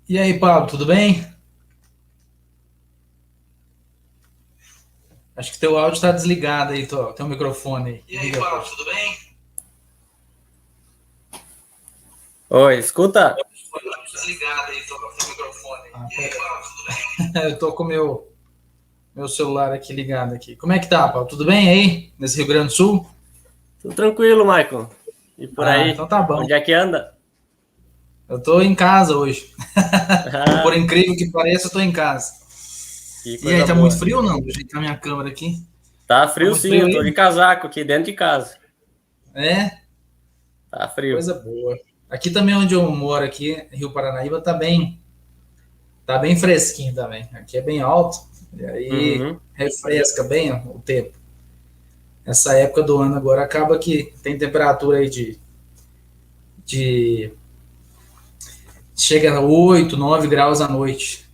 E aí, Pablo, tudo bem? Acho que teu áudio está desligado aí, teu microfone aí. E aí, Pablo, tudo bem? Oi, escuta? Desligado aí, teu microfone. E aí, Pablo, tudo bem? Eu tô com meu celular aqui ligado aqui. Como é que tá, Pablo? Tudo bem aí, nesse Rio Grande do Sul? Tudo tranquilo, Michael. E por Então aí? tá bom. Onde é que anda? Eu tô em casa hoje. Por Ah, incrível que pareça, eu tô em casa. que E aí, coisa tá muito boa. frio ou não? Vou ajeitar minha câmera aqui. Tá Tá frio muito sim, frio eu tô de aí? casaco aqui dentro de casa. É, Tá frio. coisa boa. Aqui também onde eu moro, aqui, Rio Paranaíba, tá bem fresquinho também. Aqui é bem alto, e aí Uhum. refresca bem ó, o tempo. Essa época do ano agora acaba que tem temperatura aí de chega a 8, 9 graus à noite.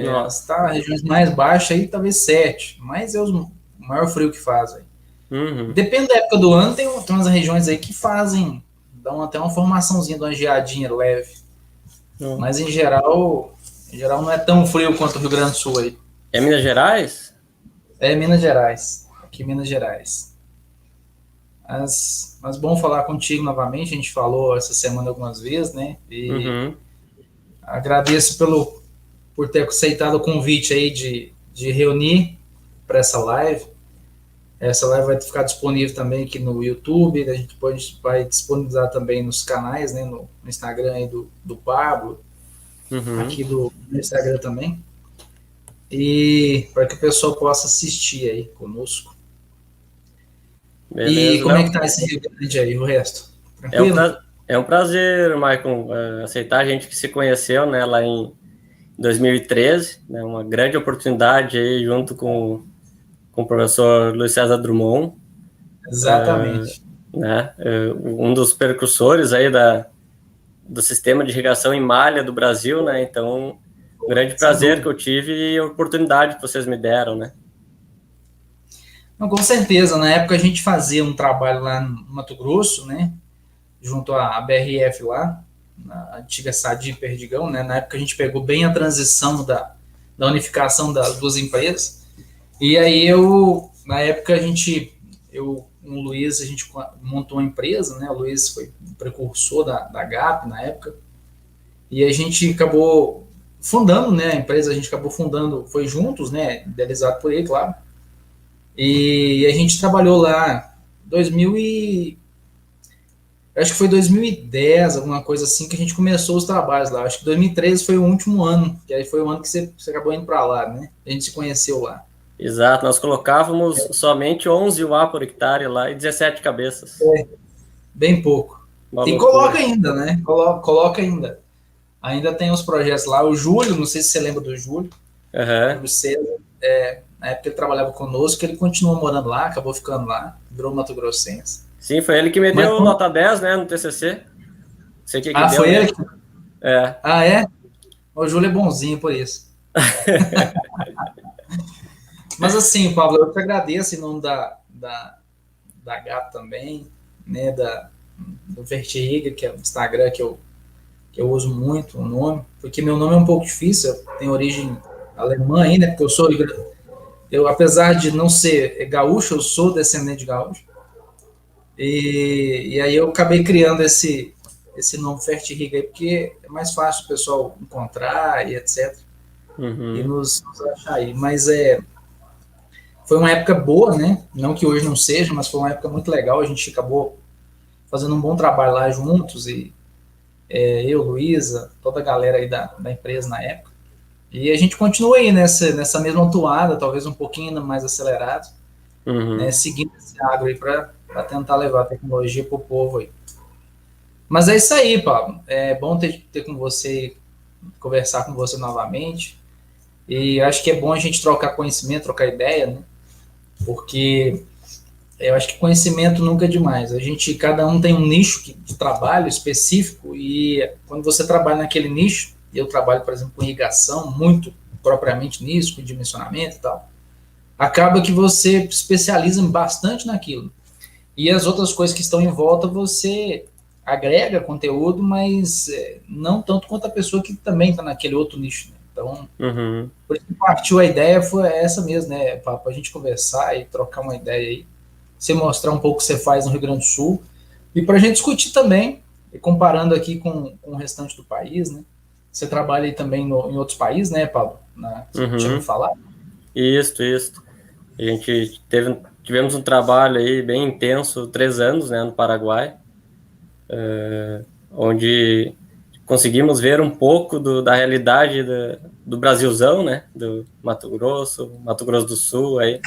Nossa. Está regiões mais baixas aí, talvez 7, mas é o maior frio que faz aí. Uhum. Depende da época do ano, tem umas regiões aí que fazem, dão até uma formaçãozinha de uma geadinha leve, Não. mas em geral não é tão frio quanto o Rio Grande do Sul aí. É Minas Gerais? É Minas Gerais, aqui em Minas Gerais. Mas bom falar contigo novamente, a gente falou essa semana algumas vezes, né? E Uhum. agradeço por ter aceitado o convite aí de reunir para essa live. Essa live vai ficar disponível também aqui no YouTube, a gente depois vai disponibilizar também nos canais, né, no Instagram aí do Pablo, Uhum. aqui do Instagram também, e para que o pessoal possa assistir aí conosco. E Beleza, como é que não. tá esse Rio Grande aí, o resto? É um, Tranquilo? é um prazer, Michael, aceitar a gente que se conheceu, né, lá em 2013, né, uma grande oportunidade aí junto com o professor Luiz César Drummond. Exatamente. Né? Um dos percussores aí do sistema de irrigação em malha do Brasil, né? Então, um grande Sem prazer que dúvida. eu tive e a oportunidade que vocês me deram, né? Não, com certeza, na época a gente fazia um trabalho lá no Mato Grosso, né? Junto à BRF lá, na antiga Sadi Perdigão, né? Na época a gente pegou bem a transição da unificação das duas empresas. E aí na época eu com o Luiz, a gente montou uma empresa, né? O Luiz foi o precursor da GAP na época. E a gente acabou fundando, né? A empresa a gente acabou fundando, foi juntos, né? Idealizado por ele, claro. E a gente trabalhou lá 2000 e acho que foi 2010, alguma coisa assim, que a gente começou os trabalhos lá. Acho que 2013 foi o último ano, que aí foi o ano que você acabou indo para lá, né? A gente se conheceu lá. Exato, nós colocávamos somente 11 UA por hectare lá e 17 cabeças. Bem pouco. Uma E coloca loucura. ainda, né? Coloca ainda. Ainda tem os projetos lá. O Júlio, não sei se você lembra do Júlio, Uhum. Júlio César, na época ele trabalhava conosco, ele continuou morando lá, acabou ficando lá, virou Mato Grossense. Sim, foi ele que me Mas, deu nota 10, né, no TCC. Sei que deu foi ele? nele. É. É? O Júlio é bonzinho por isso. Mas assim, Pablo, eu te agradeço em nome da GAP também, né, do Vertiga, que é o Instagram que eu uso muito o nome, porque meu nome é um pouco difícil, tem origem alemã aí, né, porque apesar de não ser gaúcho, eu sou descendente de gaúcho, e aí eu acabei criando esse nome Fertirriga aí, porque é mais fácil o pessoal encontrar e etc, e Uhum. nos achar aí, mas foi uma época boa, né, não que hoje não seja, mas foi uma época muito legal, a gente acabou fazendo um bom trabalho lá juntos, e eu, Luísa, toda a galera aí da empresa na época. E a gente continua aí nessa mesma toada, talvez um pouquinho mais acelerado, né, Uhum. seguindo esse agro aí para tentar levar a tecnologia para o povo aí. Mas é isso aí, Pablo. É bom ter com você, conversar com você novamente. E acho que é bom a gente trocar conhecimento, trocar ideia, né? Porque eu acho que conhecimento nunca é demais. Cada um tem um nicho de trabalho específico e quando você trabalha naquele nicho, eu trabalho, por exemplo, com irrigação, muito propriamente nisso, com dimensionamento e tal, acaba que você especializa bastante naquilo. E as outras coisas que estão em volta, você agrega conteúdo, mas não tanto quanto a pessoa que também está naquele outro nicho, né? Então, por isso que partiu a ideia, foi essa mesmo, né? Para a gente conversar e trocar uma ideia aí. Você mostrar um pouco o que você faz no Rio Grande do Sul. E para a gente discutir também, comparando aqui com o restante do país, né? Você trabalha aí também em outros países, né, Paulo? Deixa eu falar. Isso. A gente tivemos um trabalho aí bem intenso, 3 anos, né, no Paraguai, onde conseguimos ver um pouco da realidade do Brasilzão, né, do Mato Grosso do Sul, aí,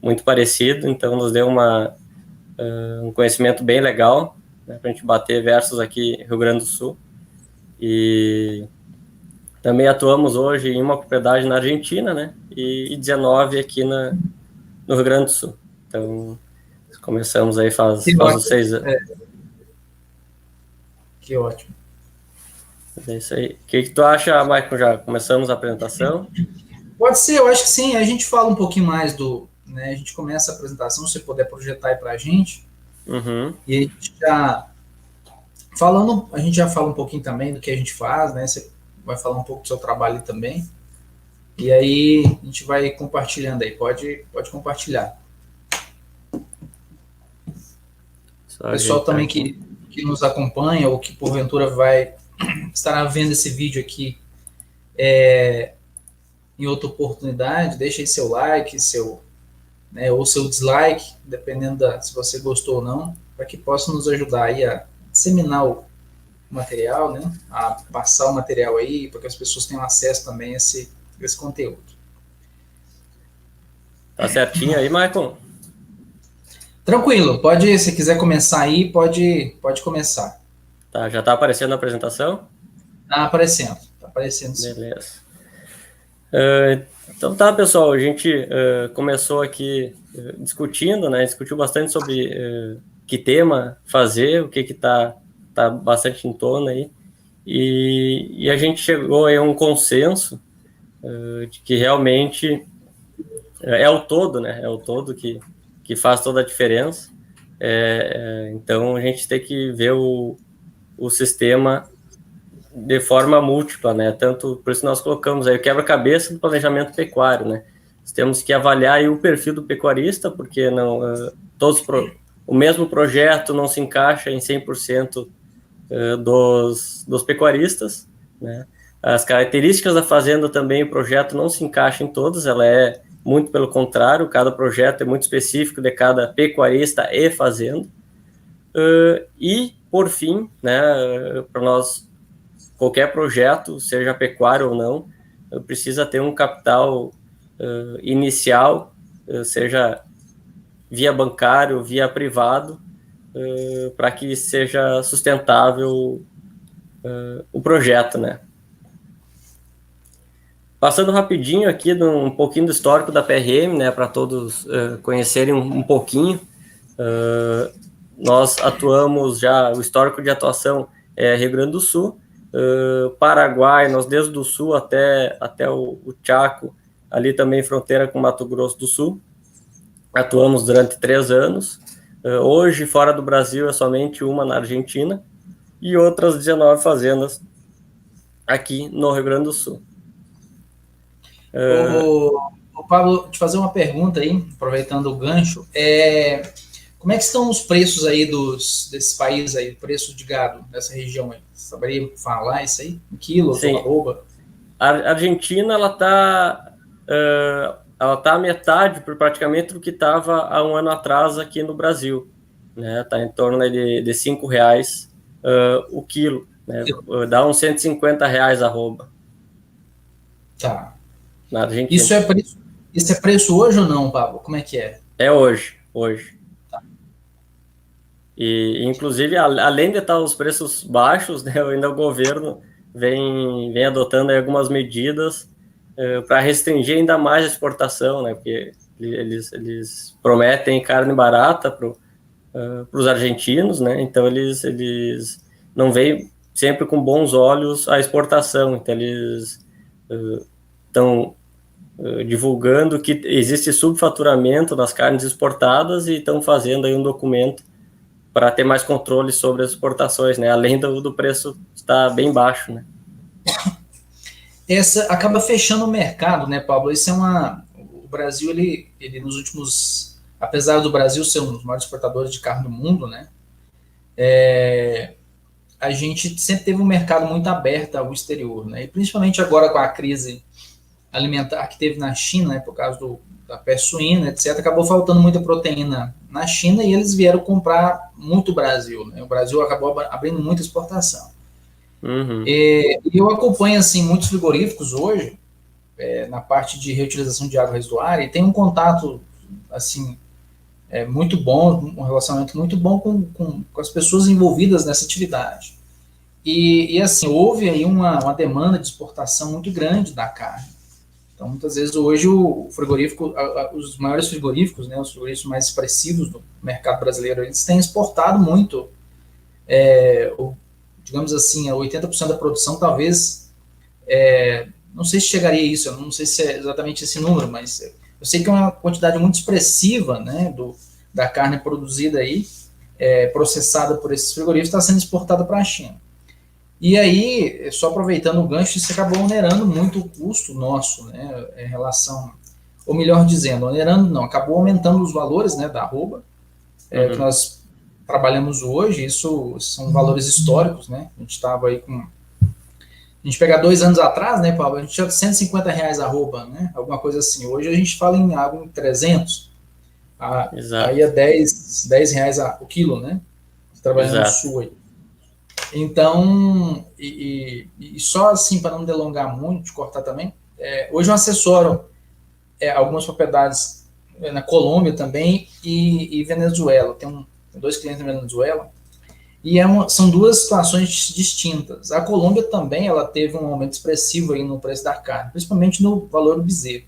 muito parecido, então nos deu um conhecimento bem legal, né, para a gente bater versus aqui Rio Grande do Sul. E também atuamos hoje em uma propriedade na Argentina, né, e 19 aqui no Rio Grande do Sul. Então, começamos aí faz uns 6 anos. Que ótimo. É isso aí. O que tu acha, Michael? Já começamos a apresentação? Pode ser, eu acho que sim. A gente fala um pouquinho mais né, a gente começa a apresentação, se você puder projetar aí para a gente. E a gente já fala um pouquinho também do que a gente faz, né? Você vai falar um pouco do seu trabalho também. E aí a gente vai compartilhando aí. Pode compartilhar. O pessoal também que nos acompanha ou que porventura vai estar vendo esse vídeo aqui em outra oportunidade, deixa aí seu like, né, ou seu dislike, dependendo se você gostou ou não, para que possa nos ajudar aí a disseminar o material, né, a passar o material aí, para que as pessoas tenham acesso também a esse conteúdo. Tá certinho aí, Michael? Tranquilo, se quiser começar aí, pode começar. Tá, já tá aparecendo a apresentação? Tá aparecendo sim. Beleza. Então tá, pessoal, a gente começou aqui discutindo, né, discutiu bastante sobre que tema fazer, o que tá bastante em torno aí, e a gente chegou a um consenso de que realmente é o todo, né, é o todo que faz toda a diferença. Então a gente tem que ver o sistema de forma múltipla, né? Tanto por isso nós colocamos aí o quebra-cabeça do planejamento pecuário, né? Nós temos que avaliar aí o perfil do pecuarista, porque não o mesmo projeto não se encaixa em 100% dos pecuaristas, né? As características da fazenda também, o projeto não se encaixa em todas, ela é muito pelo contrário, cada projeto é muito específico de cada pecuarista e fazenda. E, por fim, né, para nós, qualquer projeto, seja pecuário ou não, precisa ter um capital inicial, seja via bancário, via privado, para que seja sustentável o projeto, né? Passando rapidinho aqui um pouquinho do histórico da PRM, né, para todos conhecerem um pouquinho. Nós atuamos já, o histórico de atuação é Rio Grande do Sul, Paraguai, nós desde o sul até o Chaco, ali também fronteira com Mato Grosso do Sul, atuamos durante 3 anos. Hoje, fora do Brasil, é somente uma na Argentina e outras 19 fazendas aqui no Rio Grande do Sul. Pablo, te fazer uma pergunta aí, aproveitando o gancho, como é que estão os preços aí desses países aí, preço de gado dessa região aí? Você saberia falar isso aí? Em quilos ou arroba? A Argentina, ela tá a metade, praticamente, do que estava há um ano atrás aqui no Brasil, né? Tá em torno de R$5 o quilo, né? Dá uns R$150 arroba. Tá. Na Argentina. Isso é preço hoje ou não, Pablo? Como é que é? É hoje. Tá. E, inclusive, além de estar os preços baixos, né, ainda o governo vem adotando aí algumas medidas para restringir ainda mais a exportação, né, porque eles prometem carne barata para os argentinos, né, então eles não veem sempre com bons olhos a exportação, então eles estão divulgando que existe subfaturamento nas carnes exportadas e estão fazendo aí um documento para ter mais controle sobre as exportações, né? Além do preço estar bem baixo, né? Essa acaba fechando o mercado, né, Pablo? Isso é o Brasil, ele nos últimos, apesar do Brasil ser um dos maiores exportadores de carne do mundo, né? A gente sempre teve um mercado muito aberto ao exterior, né? E principalmente agora com a crise alimentar que teve na China, né, por causa da peste suína, etc., acabou faltando muita proteína na China e eles vieram comprar muito o Brasil, né? O Brasil acabou abrindo muita exportação. Uhum. E eu acompanho assim muitos frigoríficos hoje na parte de reutilização de água residuária e tem um contato assim muito bom, um relacionamento muito bom com as pessoas envolvidas nessa atividade. E assim, houve aí uma demanda de exportação muito grande da carne. Então, muitas vezes, hoje, o frigorífico, os maiores frigoríficos, né, os frigoríficos mais expressivos do mercado brasileiro, eles têm exportado muito, digamos assim, a 80% da produção, talvez, não sei se chegaria a isso, eu não sei se é exatamente esse número, mas eu sei que é uma quantidade muito expressiva, né, da carne produzida aí, processada por esses frigoríficos, está sendo exportada para a China. E aí, só aproveitando o gancho, isso acabou onerando muito o custo nosso, né, em relação, ou melhor dizendo, onerando não, acabou aumentando os valores, né, da arroba, que nós trabalhamos hoje, isso são valores históricos, né, a gente estava aí com, a gente pegar 2 anos atrás, né, Paulo, a gente tinha R$150 arroba, né, alguma coisa assim, hoje a gente fala em algo em 300, aí é 10 reais o quilo, né, trabalhando no sul aí. Então, e só assim, para não delongar muito, de cortar também, hoje eu assessoro algumas propriedades na Colômbia também e Venezuela. Tenho 2 clientes na Venezuela e são 2 situações distintas. A Colômbia também ela teve um aumento expressivo aí no preço da carne, principalmente no valor do bezerro.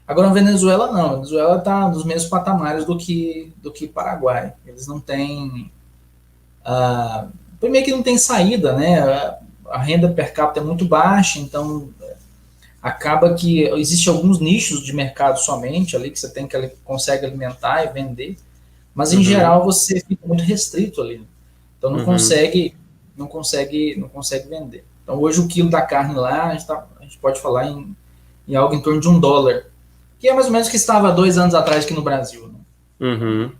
Agora, a Venezuela não. A Venezuela está nos mesmos patamares do que Paraguai. Eles não têm... primeiro que não tem saída, né? A renda per capita é muito baixa, então acaba que existe alguns nichos de mercado somente ali que você consegue alimentar e vender, mas em geral você fica muito restrito ali, então não consegue vender. Então hoje o quilo da carne lá a gente pode falar em algo em torno de $1, que é mais ou menos o que estava 2 anos atrás aqui no Brasil, né?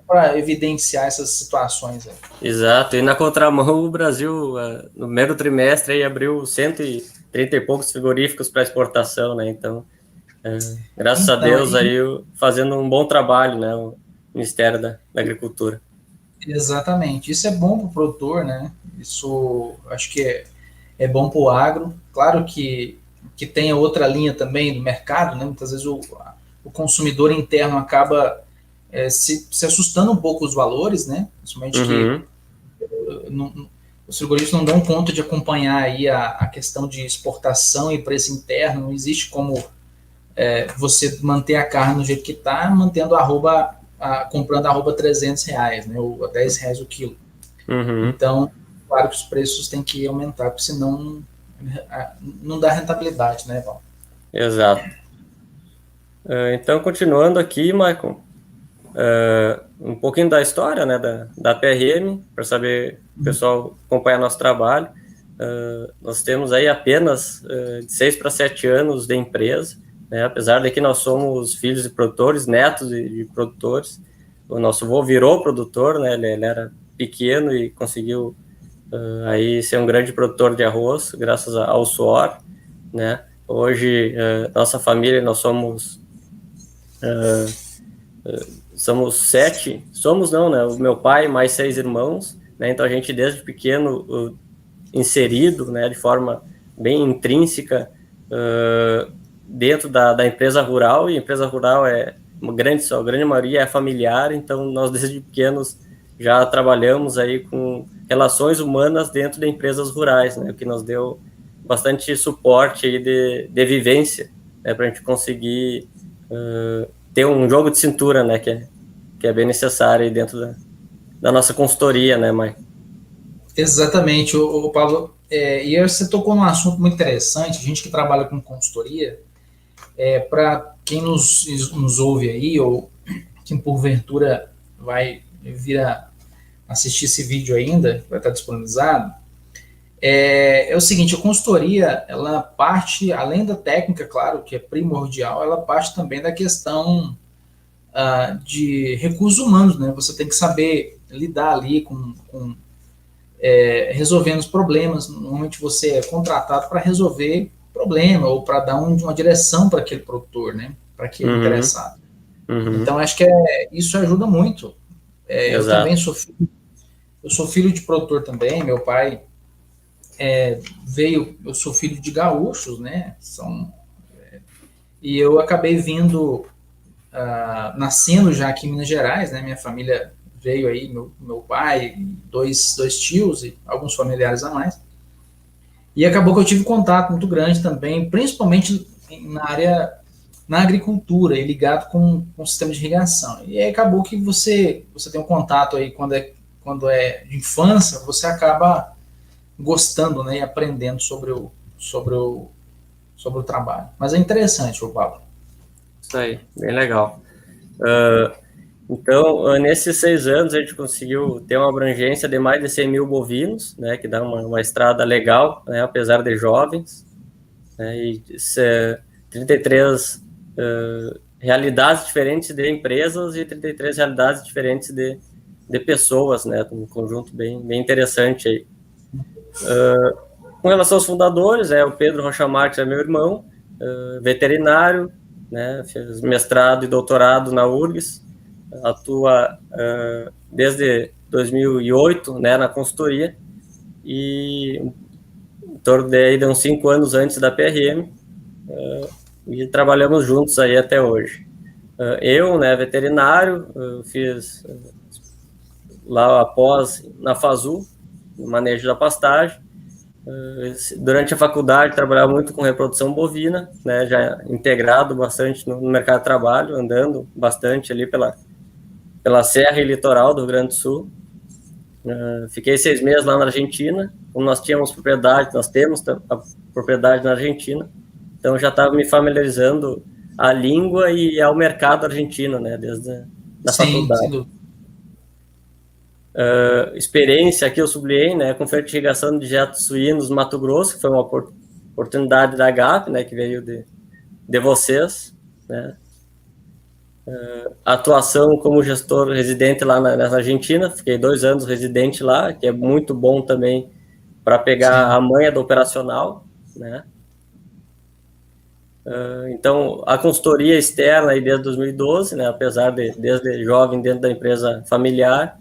Para evidenciar essas situações aí. Exato, e na contramão o Brasil no primeiro trimestre aí abriu 130 e poucos frigoríficos para exportação, né? Então, graças a Deus aí fazendo um bom trabalho, né? O Ministério da Agricultura. Exatamente, isso é bom para o produtor, né? Isso acho que é bom para o agro. Claro que tem outra linha também do mercado, né? Muitas vezes o consumidor interno acaba se assustando um pouco os valores, né? Principalmente que os frigoríficos não dão conta de acompanhar aí a questão de exportação e preço interno. Não existe como você manter a carne do jeito que está, mantendo comprando arroba R$300, né? Ou R$10 o quilo. Então, claro que os preços têm que aumentar, porque senão não dá rentabilidade, né, Val? Exato. Então, continuando aqui, Michael, um pouquinho da história, né, da PRM, para saber o pessoal acompanhar nosso trabalho. Nós temos aí apenas de 6 para 7 anos de empresa, né, apesar de que nós somos filhos de produtores, netos de produtores. O nosso avô virou produtor, né, ele era pequeno e conseguiu aí ser um grande produtor de arroz, graças ao suor, né. Hoje, nossa família, nós somos 7, não, né? O meu pai mais 6 irmãos, né? Então a gente desde pequeno inserido, né? De forma bem intrínseca dentro da empresa rural, e a empresa rural a grande maioria é familiar, então nós desde pequenos já trabalhamos aí com relações humanas dentro de empresas rurais, né? O que nos deu bastante suporte aí de vivência, né? Para a gente conseguir ter um jogo de cintura, né, que é bem necessário aí dentro da nossa consultoria, né, Mike? Exatamente, o Pablo, e você tocou num assunto muito interessante. A gente que trabalha com consultoria, para quem nos ouve aí, ou quem porventura vai vir assistir esse vídeo ainda, vai estar disponibilizado, é o seguinte: a consultoria, ela parte, além da técnica, claro, que é primordial, ela parte também da questão de recursos humanos, né? Você tem que saber lidar ali com resolvendo os problemas. Normalmente você é contratado para resolver problema ou para dar uma direção para aquele produtor, né? Para aquele interessado. Então, acho que isso ajuda muito. Eu também sou filho de produtor também. Meu pai eu sou filho de gaúchos, né? E eu acabei nascendo já aqui em Minas Gerais, né? Minha família veio aí, meu pai, dois tios e alguns familiares a mais. E acabou que eu tive contato muito grande também, principalmente na agricultura e ligado com o sistema de irrigação. E aí acabou que você tem um contato aí quando é de infância, você acaba gostando, né, e aprendendo sobre o trabalho. Mas é interessante, Pablo. Isso aí, bem legal. Então, nesses 6 anos, a gente conseguiu ter uma abrangência de mais de 100 mil bovinos, né, que dá uma estrada legal, né, apesar de jovens, né, e 33 realidades diferentes de empresas e 33 realidades diferentes de pessoas, né, um conjunto bem interessante aí. Com relação aos fundadores, o Pedro Rocha Marques é meu irmão, veterinário, né, fez mestrado e doutorado na URGS, atua desde 2008, né, na consultoria, e em torno de uns 5 anos antes da PRM, e trabalhamos juntos aí até hoje. Eu, né, veterinário, fiz lá após na FASU, no manejo da pastagem. Durante a faculdade trabalhava muito com reprodução bovina, né, já integrado bastante no mercado de trabalho, andando bastante ali pela serra e litoral do Rio Grande do Sul. Fiquei 6 meses lá na Argentina, como nós temos a propriedade na Argentina, então já estava me familiarizando à língua e ao mercado argentino, né, desde a faculdade. Experiência aqui eu sublinhei, né, com fertilização de jetos suínos no Mato Grosso, que foi uma oportunidade da GAP, né, que veio de vocês, né. Atuação como gestor residente lá na Argentina, fiquei 2 anos residente lá, que é muito bom também para pegar a manha do operacional, né. Então, a consultoria externa aí desde 2012, né, apesar de desde jovem dentro da empresa familiar,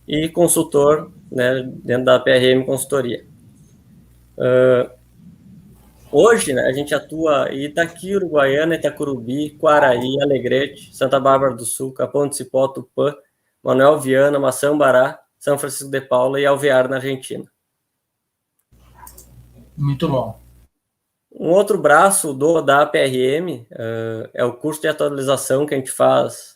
e consultor, né, dentro da PRM Consultoria. Hoje, né, a gente atua em Itaqui, Uruguaiana, Itacurubi, Quaraí, Alegrete, Santa Bárbara do Sul, Capão do Cipó, Tupã, Manuel Viana, Maçambará, São Francisco de Paula e Alvear, na Argentina. Muito bom. Um outro braço da PRM é o curso de atualização que a gente faz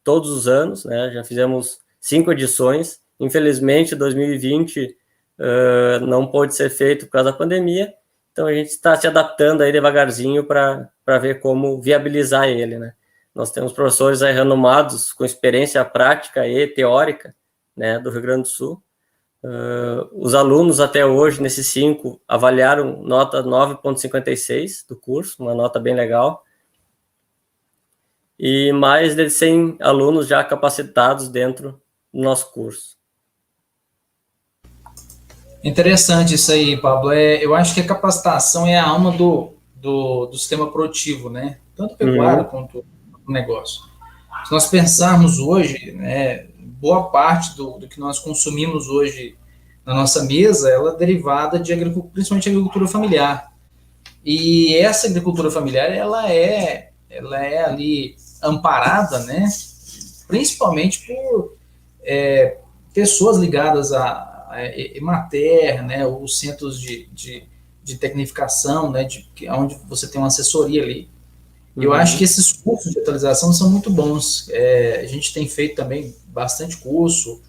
todos os anos, né? Já fizemos 5 edições. Infelizmente, 2020 não pôde ser feito por causa da pandemia, então a gente está se adaptando aí devagarzinho para ver como viabilizar ele, né? Nós temos professores aí renomados com experiência prática e teórica, né, do Rio Grande do Sul. Os alunos até hoje, nesses 5, avaliaram nota 9,56 do curso, uma nota bem legal. E mais de 100 alunos já capacitados dentro do nosso curso. Interessante isso aí, Pablo. Eu acho que a capacitação é a alma do sistema produtivo, né? Tanto pecuário quanto o negócio. Se nós pensarmos hoje, né, boa parte do que nós consumimos hoje na nossa mesa, ela é derivada de agricultura, principalmente agricultura familiar. E essa agricultura familiar, ela é ali amparada, né, principalmente por pessoas ligadas a Emater, né, os centros de tecnificação, né, onde você tem uma assessoria ali. Eu acho que esses cursos de atualização são muito bons. A gente tem feito também bastante curso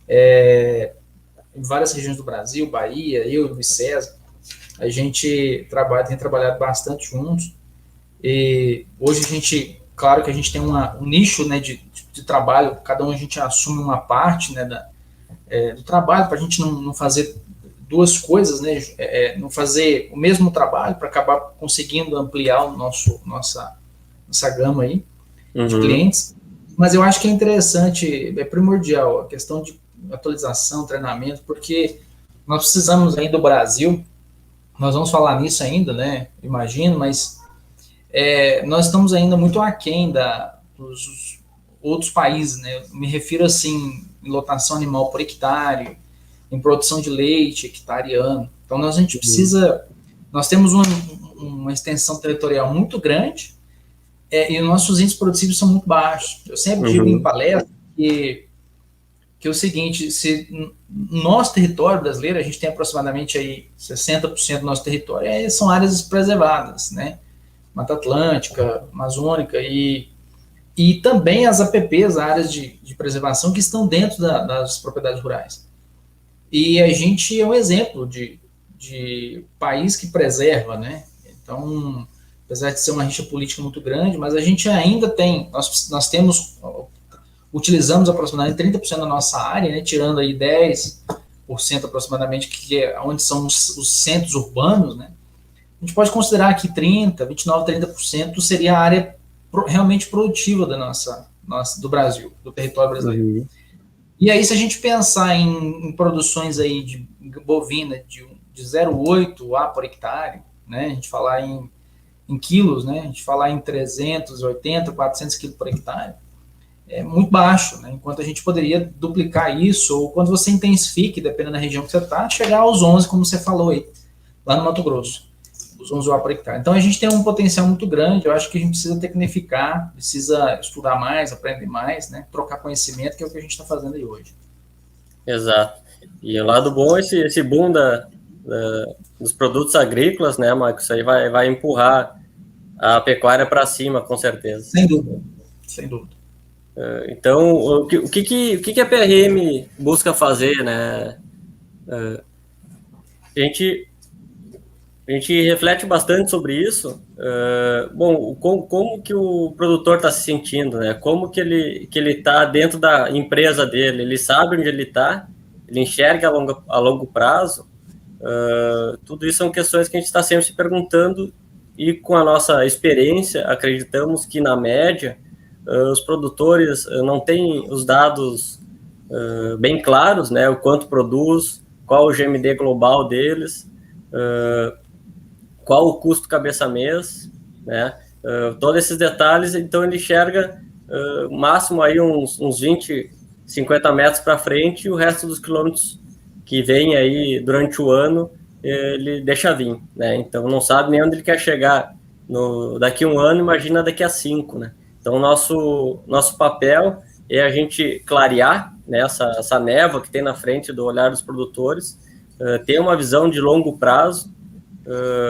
em várias regiões do Brasil, Bahia, eu e o Luiz César. A gente tem trabalhado bastante juntos. E hoje a gente claro que a gente tem um nicho, né, de trabalho, cada um a gente assume uma parte, né, do trabalho, para a gente não fazer duas coisas, né, não fazer o mesmo trabalho, para acabar conseguindo ampliar nossa gama aí de clientes. Mas eu acho que é interessante, é primordial a questão de atualização, treinamento, porque nós precisamos ainda do Brasil, nós vamos falar nisso ainda, né, imagino, mas nós estamos ainda muito aquém dos outros países, né, eu me refiro assim, em lotação animal por hectare, em produção de leite hectareano. Então a gente precisa, nós temos uma extensão territorial muito grande, e os nossos índices produtivos são muito baixos. Eu sempre digo em palestra que é o seguinte, se no nosso território brasileiro, a gente tem aproximadamente aí 60% do nosso território, são áreas preservadas, né? Mata Atlântica, Amazônica e também as APPs, áreas de preservação que estão dentro das propriedades rurais. E a gente é um exemplo de país que preserva, né? Então, apesar de ser uma rixa política muito grande, mas a gente ainda tem, nós utilizamos aproximadamente 30% da nossa área, né, tirando aí 10% aproximadamente, que é onde são os centros urbanos, né? A gente pode considerar que 30% seria a área realmente produtiva do Brasil, do território brasileiro. E aí, se a gente pensar em produções aí de bovina de 0,8 A por hectare, né, a gente falar em quilos, né, a gente falar em 380, 400 quilos por hectare, é muito baixo, né, enquanto a gente poderia duplicar isso, ou quando você intensifique, dependendo da região que você está, chegar aos 11, como você falou aí, lá no Mato Grosso, os 11 A por hectare. Então a gente tem um potencial muito grande, eu acho que a gente precisa tecnificar, precisa estudar mais, aprender mais, né, trocar conhecimento, que é o que a gente está fazendo aí hoje. Exato. E o lado bom é esse boom dos produtos agrícolas, né, Marcos? Isso aí vai empurrar a pecuária para cima, com certeza. Sem dúvida, sem dúvida. Então, o que a PRM busca fazer, né? A gente reflete bastante sobre isso. Bom, como que o produtor está se sentindo, né? Como que ele está dentro da empresa dele? Ele sabe onde ele está? Ele enxerga a longo prazo? Tudo isso são questões que a gente está sempre se perguntando, e com a nossa experiência, acreditamos que, na média, os produtores não têm os dados bem claros, né? O quanto produz, qual o GMD global deles, qual o custo cabeça-mês, né? Todos esses detalhes. Então ele enxerga o máximo aí uns 20, 50 metros para frente, e o resto dos quilômetros que vem aí durante o ano, ele deixa vir, né? Então não sabe nem onde ele quer chegar daqui a um ano, imagina daqui a 5, né? Então nosso papel é a gente clarear, né, essa névoa que tem na frente do olhar dos produtores, ter uma visão de longo prazo,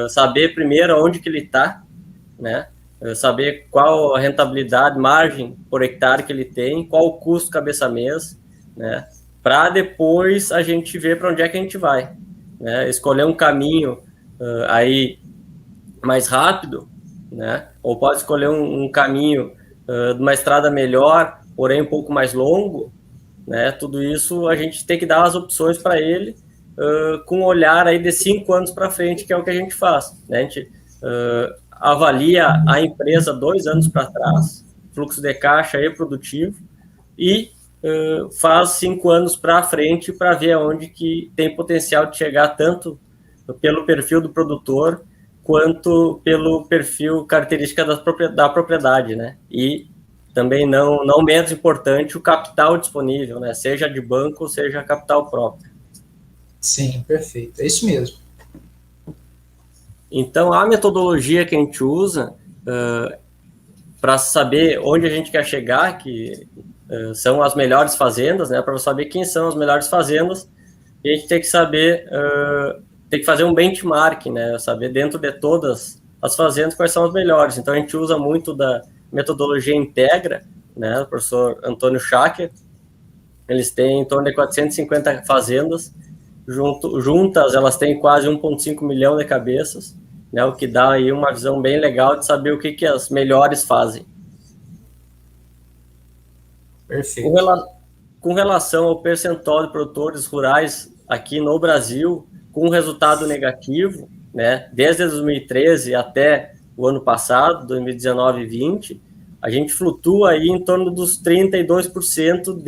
saber primeiro onde que ele está, né? Saber qual a rentabilidade, margem por hectare que ele tem, qual o custo cabeça-mês, né? Para depois a gente ver para onde é que a gente vai, né? Escolher um caminho aí mais rápido, né? Ou pode escolher um caminho de uma estrada melhor, porém um pouco mais longo, né? Tudo isso a gente tem que dar as opções para ele, com um olhar aí de 5 anos para frente, que é o que a gente faz, né? A gente avalia a empresa 2 anos para trás, fluxo de caixa e produtivo, e faz 5 anos para frente para ver aonde que tem potencial de chegar, tanto pelo perfil do produtor quanto pelo perfil característica da propriedade, né? E também não menos importante, o capital disponível, né? Seja de banco, seja capital próprio. Sim, perfeito. É isso mesmo. Então, a metodologia que a gente usa para saber onde a gente quer chegar, que são as melhores fazendas, né? Para saber quem são as melhores fazendas, a gente tem que saber, tem que fazer um benchmark, né? Saber dentro de todas as fazendas quais são as melhores. Então, a gente usa muito da metodologia Integra, né? O professor Antônio Schacker. Eles têm em torno de 450 fazendas. Juntas, elas têm quase 1,5 milhão de cabeças, né? O que dá aí uma visão bem legal de saber o que as melhores fazem. Perfeito. Com relação ao percentual de produtores rurais aqui no Brasil, com resultado negativo, né, desde 2013 até o ano passado, 2019 e 2020, a gente flutua aí em torno dos 32%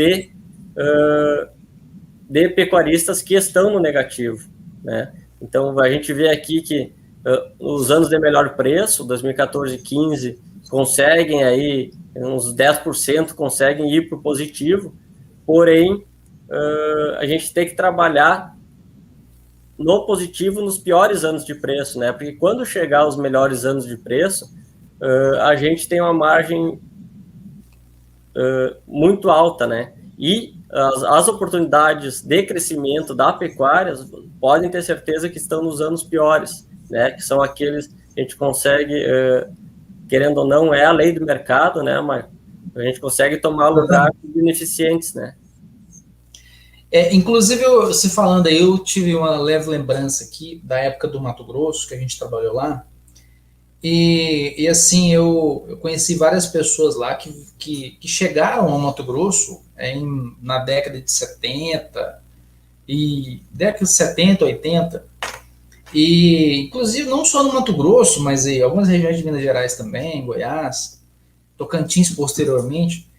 de pecuaristas que estão no negativo, né? Então, a gente vê aqui que os anos de melhor preço, 2014 e 15, conseguem aí, uns 10% conseguem ir para o positivo, porém, a gente tem que trabalhar no positivo nos piores anos de preço, né? Porque quando chegar aos melhores anos de preço, a gente tem uma margem muito alta, né? E as oportunidades de crescimento da pecuária podem ter certeza que estão nos anos piores, né? Que são aqueles que a gente consegue, querendo ou não, é a lei do mercado, né? Mas a gente consegue tomar lugar de beneficientes, né? Inclusive, se falando aí, eu tive uma leve lembrança aqui da época do Mato Grosso, que a gente trabalhou lá, e assim, eu conheci várias pessoas lá que chegaram ao Mato Grosso na década de 70, década de 70, 80, e inclusive não só no Mato Grosso, mas em algumas regiões de Minas Gerais também, Goiás, Tocantins posteriormente.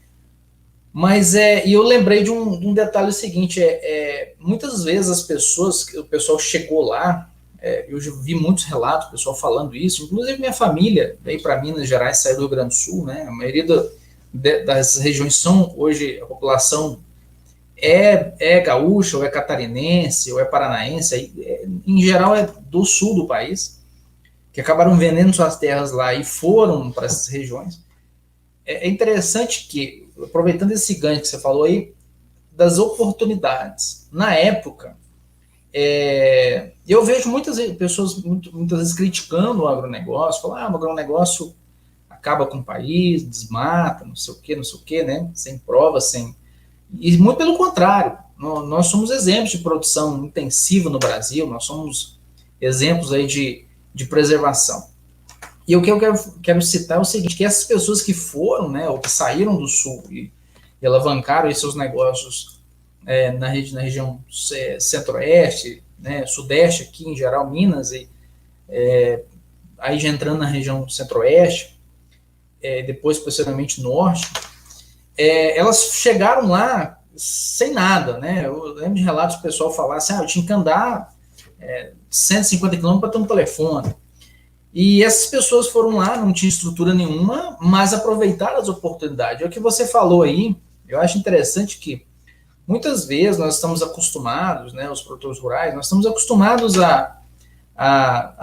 Mas e eu lembrei de um detalhe seguinte, muitas vezes o pessoal chegou lá, eu já vi muitos relatos, o pessoal falando isso, inclusive minha família veio para Minas Gerais, saiu do Rio Grande do Sul, né? A maioria das regiões são, hoje, a população é gaúcha, ou é catarinense, ou é paranaense, em geral é do sul do país, que acabaram vendendo suas terras lá e foram para essas regiões. É interessante que, aproveitando esse ganho que você falou aí, das oportunidades. Na época, eu vejo muitas pessoas muitas vezes criticando o agronegócio, falando, o agronegócio acaba com o país, desmata, não sei o que, né? Sem prova, E muito pelo contrário, nós somos exemplos de produção intensiva no Brasil, nós somos exemplos aí de preservação. E o que eu quero citar é o seguinte, que essas pessoas que foram, né, ou que saíram do sul e alavancaram seus negócios na região centro-oeste, né, sudeste aqui em geral, Minas, e aí já entrando na região centro-oeste, depois posteriormente norte, elas chegaram lá sem nada, né? Eu lembro de relatos do pessoal falar assim, eu tinha que andar 150 km para ter um telefone. E essas pessoas foram lá, não tinha estrutura nenhuma, mas aproveitaram as oportunidades. É o que você falou aí, eu acho interessante que muitas vezes nós estamos acostumados, né, os produtores rurais, nós estamos acostumados a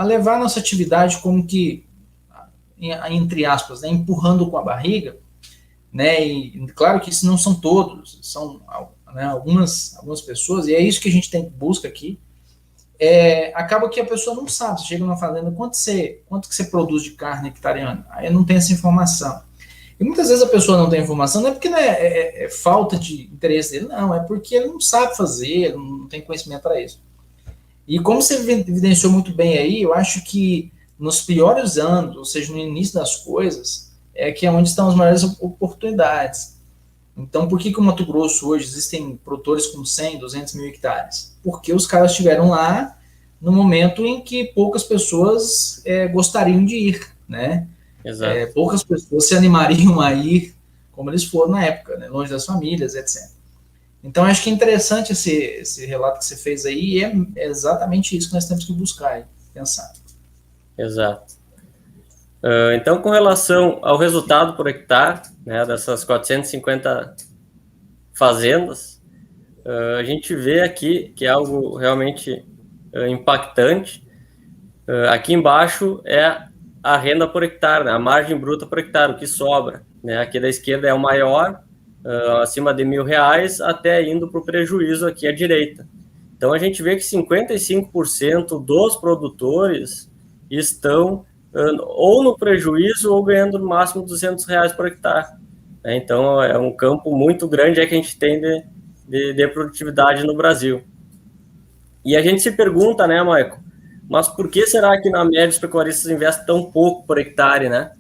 levar a nossa atividade como que, entre aspas, né, empurrando com a barriga, né, e claro que isso não são todos, são, né, algumas pessoas, e é isso que a gente busca aqui. Acaba que a pessoa não sabe, você chega na fazenda, quanto que você produz de carne hectareana? Aí não tem essa informação. E muitas vezes a pessoa não tem informação, não é porque é falta de interesse dele, não, é porque ele não sabe fazer, não tem conhecimento para isso. E como você evidenciou muito bem aí, eu acho que nos piores anos, ou seja, no início das coisas, que é onde estão as maiores oportunidades. Então, por que o Mato Grosso hoje existem produtores com 100, 200 mil hectares? Porque os caras estiveram lá no momento em que poucas pessoas gostariam de ir, né? Exato. Poucas pessoas se animariam a ir como eles foram na época, né? Longe das famílias, etc. Então, acho que é interessante esse relato que você fez aí, e é exatamente isso que nós temos que buscar e pensar. Exato. Então, com relação ao resultado por hectare, né, dessas 450 fazendas, a gente vê aqui que é algo realmente impactante. Aqui embaixo é a renda por hectare, né, a margem bruta por hectare, o que sobra. Né? Aqui da esquerda é o maior, acima de R$1.000, até indo para o prejuízo aqui à direita. Então, a gente vê que 55% dos produtores estão ou no prejuízo ou ganhando no máximo R$200 por hectare. Então, é um campo muito grande que a gente tem de produtividade no Brasil. E a gente se pergunta, né, Maicon, mas por que será que na média os pecuaristas investem tão pouco por hectare, né?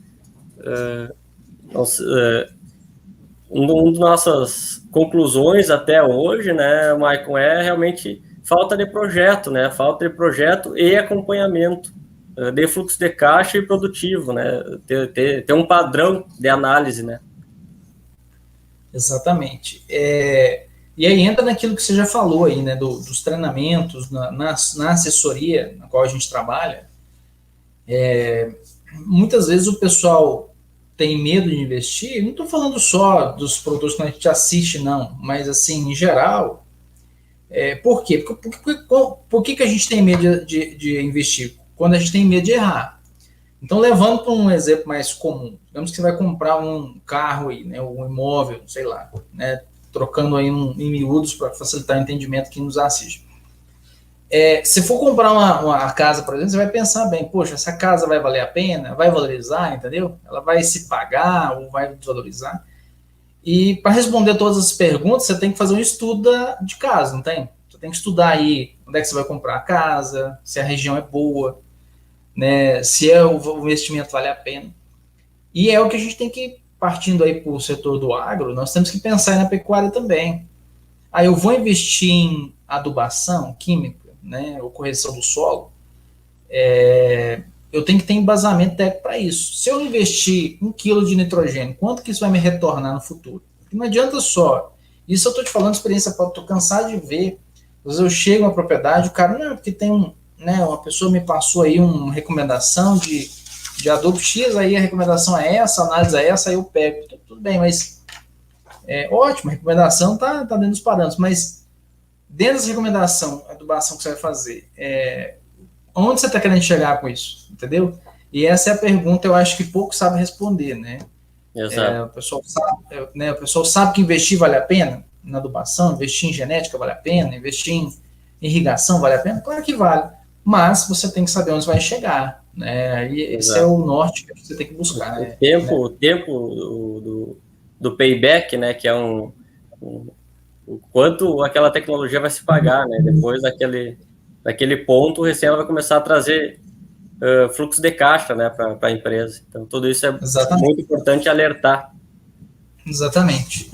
uma das nossas conclusões até hoje, né, Maicon, é realmente falta de projeto, né, falta de projeto e acompanhamento de fluxo de caixa e produtivo, né, ter um padrão de análise, né. Exatamente. E aí entra naquilo que você já falou aí, né, dos treinamentos, na assessoria na qual a gente trabalha. Muitas vezes o pessoal tem medo de investir, não estou falando só dos produtos que a gente assiste, não, mas assim, em geral, por quê? Por que a gente tem medo de investir? Quando a gente tem medo de errar. Então, levando para um exemplo mais comum, digamos que você vai comprar um carro aí, né, um imóvel, sei lá, né, trocando aí em miúdos para facilitar o entendimento que nos assiste. Se for comprar uma casa, por exemplo, você vai pensar bem, poxa, essa casa vai valer a pena? Vai valorizar, entendeu? Ela vai se pagar ou vai desvalorizar? E para responder todas as perguntas, você tem que fazer um estudo de casa, não tem? Você tem que estudar aí onde é que você vai comprar a casa, se a região é boa, né, se o investimento vale a pena. E é o que a gente tem que, partindo aí para o setor do agro, nós temos que pensar na pecuária também. Eu vou investir em adubação química, né, ou correção do solo, eu tenho que ter embasamento técnico para isso. Se eu investir 1 quilo de nitrogênio, quanto que isso vai me retornar no futuro? Porque não adianta só. Isso eu estou te falando de experiência, estou cansado de ver. Às vezes eu chego na propriedade, o cara, não, porque tem uma pessoa me passou aí uma recomendação de adubo X, aí a recomendação é essa, a análise é essa, aí eu pego. Tudo bem, mas ótimo, a recomendação está dentro dos parâmetros, mas dentro dessa recomendação, a adubação que você vai fazer, onde você está querendo chegar com isso, entendeu? E essa é a pergunta, eu acho que pouco sabe responder, né? Exato. O pessoal sabe que investir vale a pena na adubação, investir em genética vale a pena, investir em irrigação vale a pena? Claro que vale, mas você tem que saber onde vai chegar, né? E esse é o norte que você tem que buscar. O tempo do payback, né, que é o quanto aquela tecnologia vai se pagar, né? Depois daquele ponto, o recém ela vai começar a trazer fluxo de caixa, né, para a empresa. Então, tudo isso é muito importante alertar. Exatamente.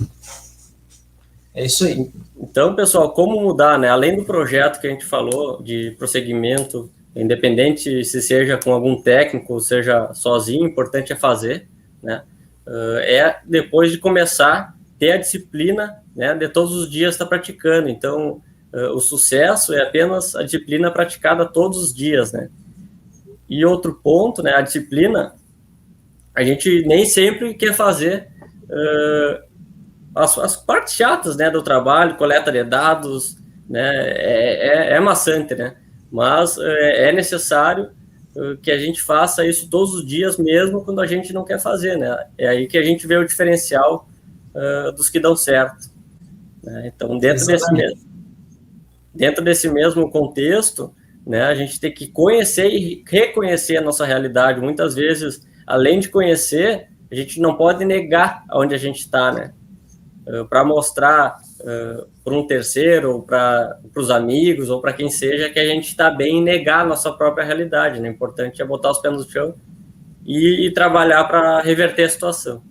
É isso aí. Então, pessoal, como mudar, né? Além do projeto que a gente falou, de prosseguimento, independente se seja com algum técnico, ou seja sozinho, o importante é fazer, né? Depois de começar, ter a disciplina, né, de todos os dias estar praticando. Então, o sucesso é apenas a disciplina praticada todos os dias, né? E outro ponto, né, a disciplina, a gente nem sempre quer fazer as partes chatas, né, do trabalho, coleta de dados, né, é maçante, né? Mas é necessário que a gente faça isso todos os dias, mesmo quando a gente não quer fazer, né? É aí que a gente vê o diferencial dos que dão certo, né? Então, dentro desse mesmo contexto, né, a gente tem que conhecer e reconhecer a nossa realidade. Muitas vezes, além de conhecer, a gente não pode negar onde a gente está, né? Para mostrar para um terceiro, ou para os amigos, ou para quem seja, que a gente está bem e negar a nossa própria realidade, né? O importante é botar os pés no chão e trabalhar para reverter a situação.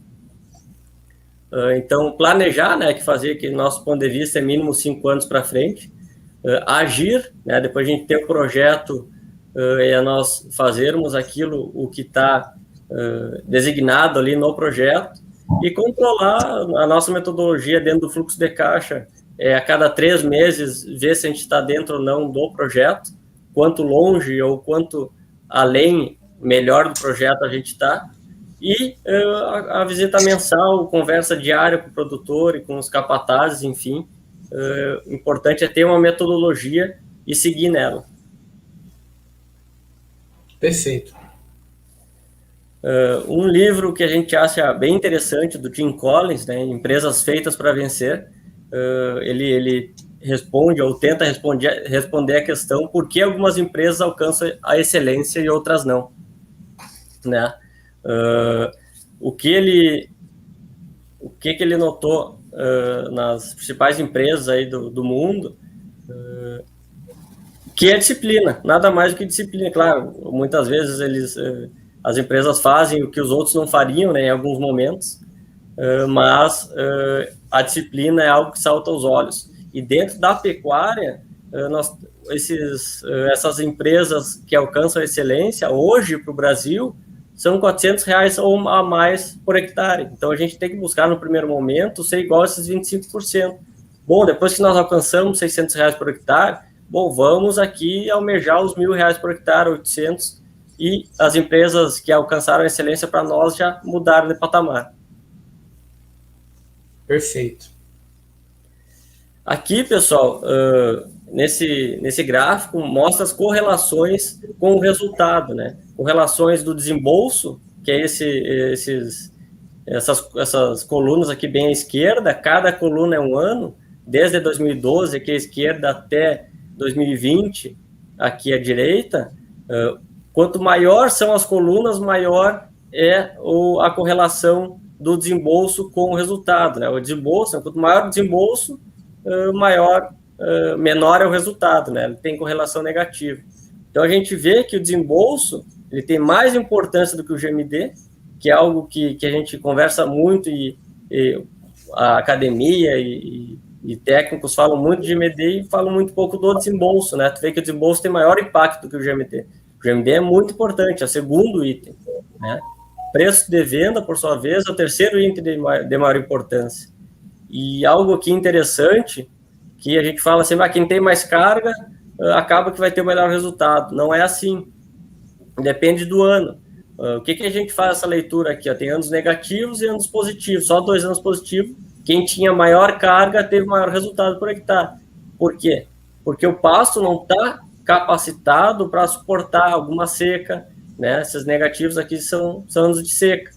Então, planejar, né, que fazer que nosso ponto de vista é mínimo 5 anos para frente, agir, né, depois a gente ter o projeto, é nós fazermos aquilo, o que está designado ali no projeto, e controlar a nossa metodologia dentro do fluxo de caixa, a cada 3 meses, ver se a gente está dentro ou não do projeto, quanto longe ou quanto além, melhor do projeto a gente está, e a visita mensal, conversa diária com o produtor e com os capatazes, enfim. O importante é ter uma metodologia e seguir nela. Perfeito. Um livro que a gente acha bem interessante, do Jim Collins, né, Empresas Feitas para Vencer, ele responde ou tenta responder a questão por que algumas empresas alcançam a excelência e outras não, né? O que ele notou nas principais empresas aí do mundo, que é disciplina, nada mais do que disciplina. Claro, muitas vezes as empresas fazem o que os outros não fariam, né, em alguns momentos, mas a disciplina é algo que salta aos olhos. E dentro da pecuária, essas empresas que alcançam a excelência, hoje para o Brasil, são R$ 400 ou a mais por hectare. Então, a gente tem que buscar, no primeiro momento, ser igual a esses 25%. Bom, depois que nós alcançamos R$ 600 por hectare, bom, vamos aqui almejar os R$ 1.000 por hectare, 800, e as empresas que alcançaram a excelência para nós já mudaram de patamar. Perfeito. Aqui, pessoal, nesse gráfico, mostra as correlações com o resultado, né? Correlações do desembolso, que é essas colunas aqui bem à esquerda, cada coluna é um ano, desde 2012 aqui à esquerda até 2020, aqui à direita. Quanto maior são as colunas, maior é a correlação do desembolso com o resultado, né? O desembolso, quanto maior o desembolso, menor é o resultado, né? Ele tem correlação negativa. Então, a gente vê que o desembolso ele tem mais importância do que o GMD, que é algo que a gente conversa muito e a academia e técnicos falam muito de GMD e falam muito pouco do desembolso, né? Tu vê que o desembolso tem maior impacto do que o GMD. O GMD é muito importante, é o segundo item, né? Preço de venda, por sua vez, é o terceiro item de maior importância. E algo aqui interessante, que a gente fala assim, quem tem mais carga, acaba que vai ter o melhor resultado. Não é assim. Depende do ano. O que a gente faz essa leitura aqui? Tem anos negativos e anos positivos. Só 2 anos positivos. Quem tinha maior carga teve maior resultado por hectare. Por quê? Porque o pasto não está capacitado para suportar alguma seca, né? Esses negativos aqui são anos de seca.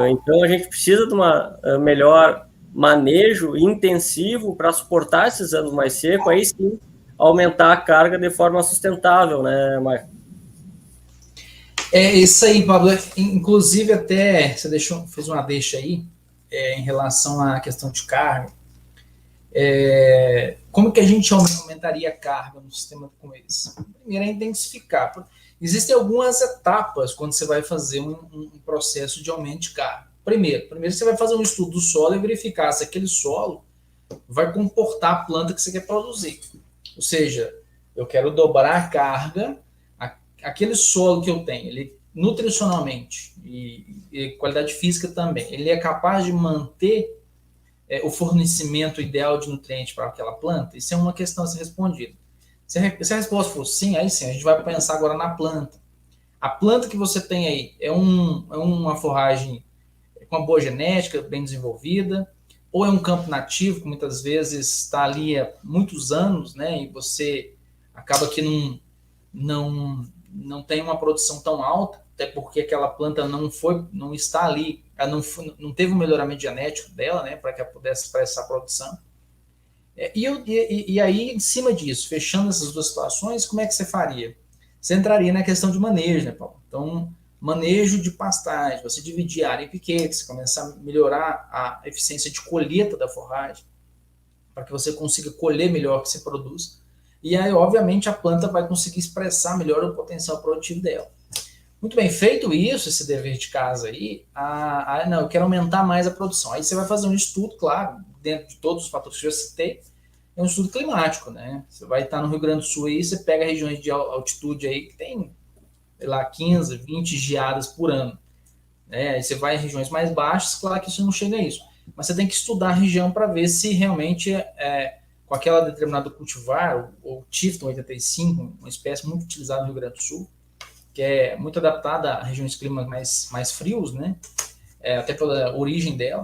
Então, a gente precisa de uma melhor manejo intensivo para suportar esses anos mais secos, aí sim aumentar a carga de forma sustentável, né, Marco? É isso aí, Pablo. Inclusive, até você fez uma deixa aí em relação à questão de carga. Como que a gente aumentaria a carga no sistema como esse? Primeiro é intensificar. Existem algumas etapas quando você vai fazer um processo de aumento de carga. Primeiro você vai fazer um estudo do solo e verificar se aquele solo vai comportar a planta que você quer produzir. Ou seja, eu quero dobrar a carga, aquele solo que eu tenho, ele nutricionalmente e qualidade física também, ele é capaz de manter o fornecimento ideal de nutrientes para aquela planta? Isso é uma questão a ser respondida. Se a resposta for sim, aí sim, a gente vai pensar agora na planta. A planta que você tem aí é uma forragem com uma boa genética, bem desenvolvida, ou é um campo nativo, que muitas vezes está ali há muitos anos, né, e você acaba que não tem uma produção tão alta, até porque aquela planta não está ali, ela não teve um melhoramento genético dela, né, para que ela pudesse expressar a produção. E aí, em cima disso, fechando essas duas situações, como é que você faria? Você entraria na questão de manejo, né, Paulo? Então, manejo de pastagem, você dividir a área em piquetes, você começar a melhorar a eficiência de colheita da forragem, para que você consiga colher melhor o que você produz. E aí, obviamente, a planta vai conseguir expressar melhor o potencial produtivo dela. Muito bem, feito isso, esse dever de casa aí, não, eu quero aumentar mais a produção. Aí você vai fazer um estudo, claro, dentro de todos os fatores que eu já citei, é um estudo climático, né? Você vai estar no Rio Grande do Sul aí, você pega regiões de altitude aí que tem, sei lá, 15, 20 geadas por ano. Né? Aí você vai em regiões mais baixas, claro que isso não chega a isso. Mas você tem que estudar a região para ver se realmente com aquela determinada cultivar, o Tifton 85, uma espécie muito utilizada no Rio Grande do Sul, que é muito adaptada a regiões de clima mais frios, né? Até pela origem dela,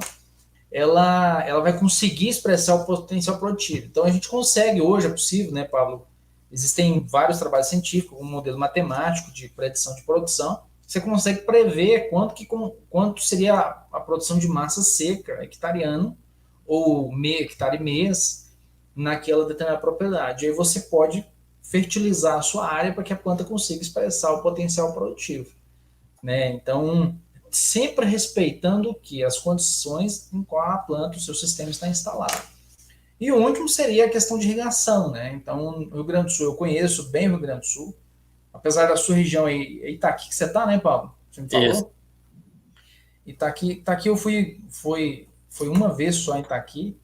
ela vai conseguir expressar o potencial produtivo. Então, a gente consegue, hoje é possível, né, Pablo? Existem vários trabalhos científicos, um modelo matemático de predição de produção, você consegue prever quanto seria a produção de massa seca, hectareano, ou hectare mês, naquela determinada propriedade. Aí você pode fertilizar a sua área para que a planta consiga expressar o potencial produtivo. Né? Então, sempre respeitando as condições em qual a planta, o seu sistema está instalado. E o último seria a questão de irrigação. Né? Então, no Rio Grande do Sul, eu conheço bem o Rio Grande do Sul, apesar da sua região aí, Itaqui que você está, né, Paulo? Você me falou? Isso. Itaqui eu fui uma vez só em Itaqui.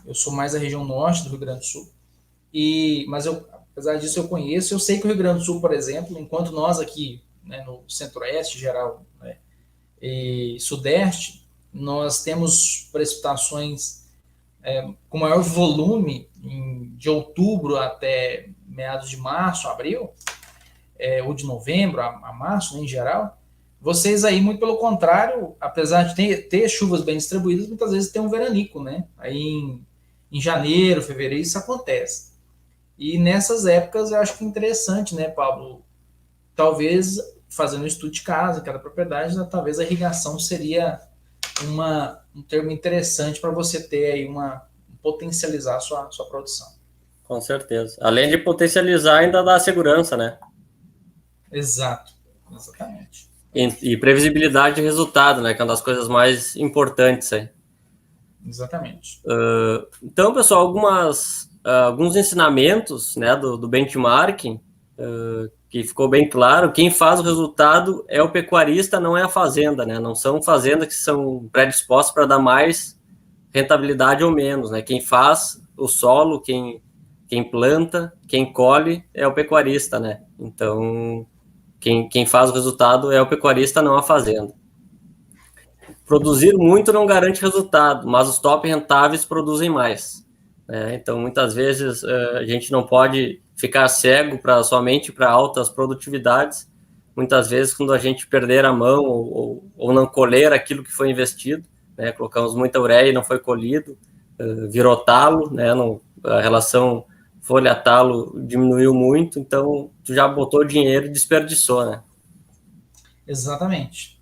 Eu sou mais da região norte do Rio Grande do Sul. Mas apesar disso eu conheço. Eu sei que o Rio Grande do Sul, por exemplo, enquanto nós aqui, né, no centro-oeste geral, né, e sudeste, nós temos precipitações com maior volume de outubro até meados de março, abril, ou de novembro a março, né, em geral. Vocês aí, muito pelo contrário, apesar de ter chuvas bem distribuídas, muitas vezes tem um veranico, né? Aí em janeiro, fevereiro, isso acontece. E nessas épocas eu acho que é interessante, né, Pablo? Talvez fazendo um estudo de casa, cada propriedade, né, talvez a irrigação seria um termo interessante para você ter aí potencializar a sua produção. Com certeza. Além de potencializar, ainda dá segurança, né? Exato, exatamente. E previsibilidade de resultado, né? Que é uma das coisas mais importantes aí. Exatamente. Então, pessoal, alguns ensinamentos, né, do benchmarking, que ficou bem claro. Quem faz o resultado é o pecuarista, não é a fazenda, né? Não são fazendas que são predispostas para dar mais rentabilidade ou menos, né? Quem faz o solo, quem planta, quem colhe é o pecuarista, né? Então, quem faz o resultado é o pecuarista, não a fazenda. Produzir muito não garante resultado, mas os top rentáveis produzem mais. Né? Então, muitas vezes, a gente não pode ficar cego somente para altas produtividades. Muitas vezes, quando a gente perder a mão ou não colher aquilo que foi investido, né? Colocamos muita ureia e não foi colhido, virou talo, né? A relação folha-talo diminuiu muito, então tu já botou dinheiro e desperdiçou, né? Exatamente.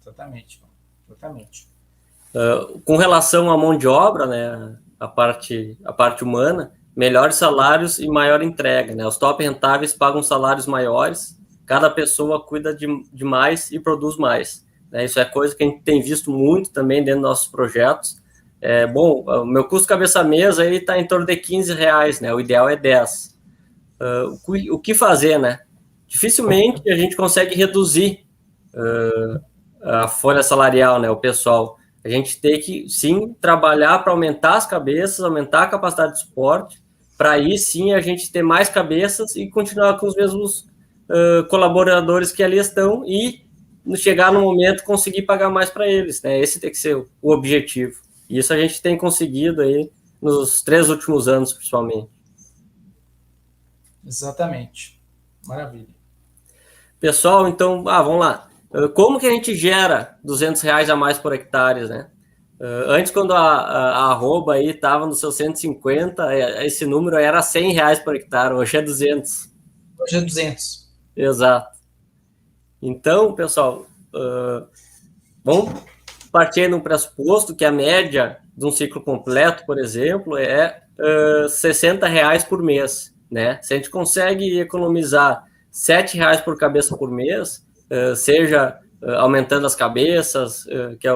Com relação à mão de obra, né, a parte humana, melhores salários e maior entrega, né? Os top rentáveis pagam salários maiores, cada pessoa cuida de mais e produz mais. Né? Isso é coisa que a gente tem visto muito também dentro dos nossos projetos. Bom, o meu custo cabeça-mesa está em torno de R$15, né? O ideal é 10. O que fazer, né? Dificilmente a gente consegue reduzir a folha salarial, né? O pessoal. A gente tem que, sim, trabalhar para aumentar as cabeças, aumentar a capacidade de suporte, para aí, sim, a gente ter mais cabeças e continuar com os mesmos colaboradores que ali estão e chegar no momento conseguir pagar mais para eles, né? Esse tem que ser o objetivo. E isso a gente tem conseguido aí nos 3 últimos anos, principalmente. Exatamente. Maravilha. Pessoal, então, vamos lá. Como que a gente gera R$200 a mais por hectare, né? Antes, quando a arroba aí estava no seu 150, esse número era R$100 por hectare, hoje é 200. Hoje é 200. Exato. Então, pessoal, vamos partir de um pressuposto que a média de um ciclo completo, por exemplo, é R$60 por mês, né? Se a gente consegue economizar R$7 por cabeça por mês, seja aumentando as cabeças, que é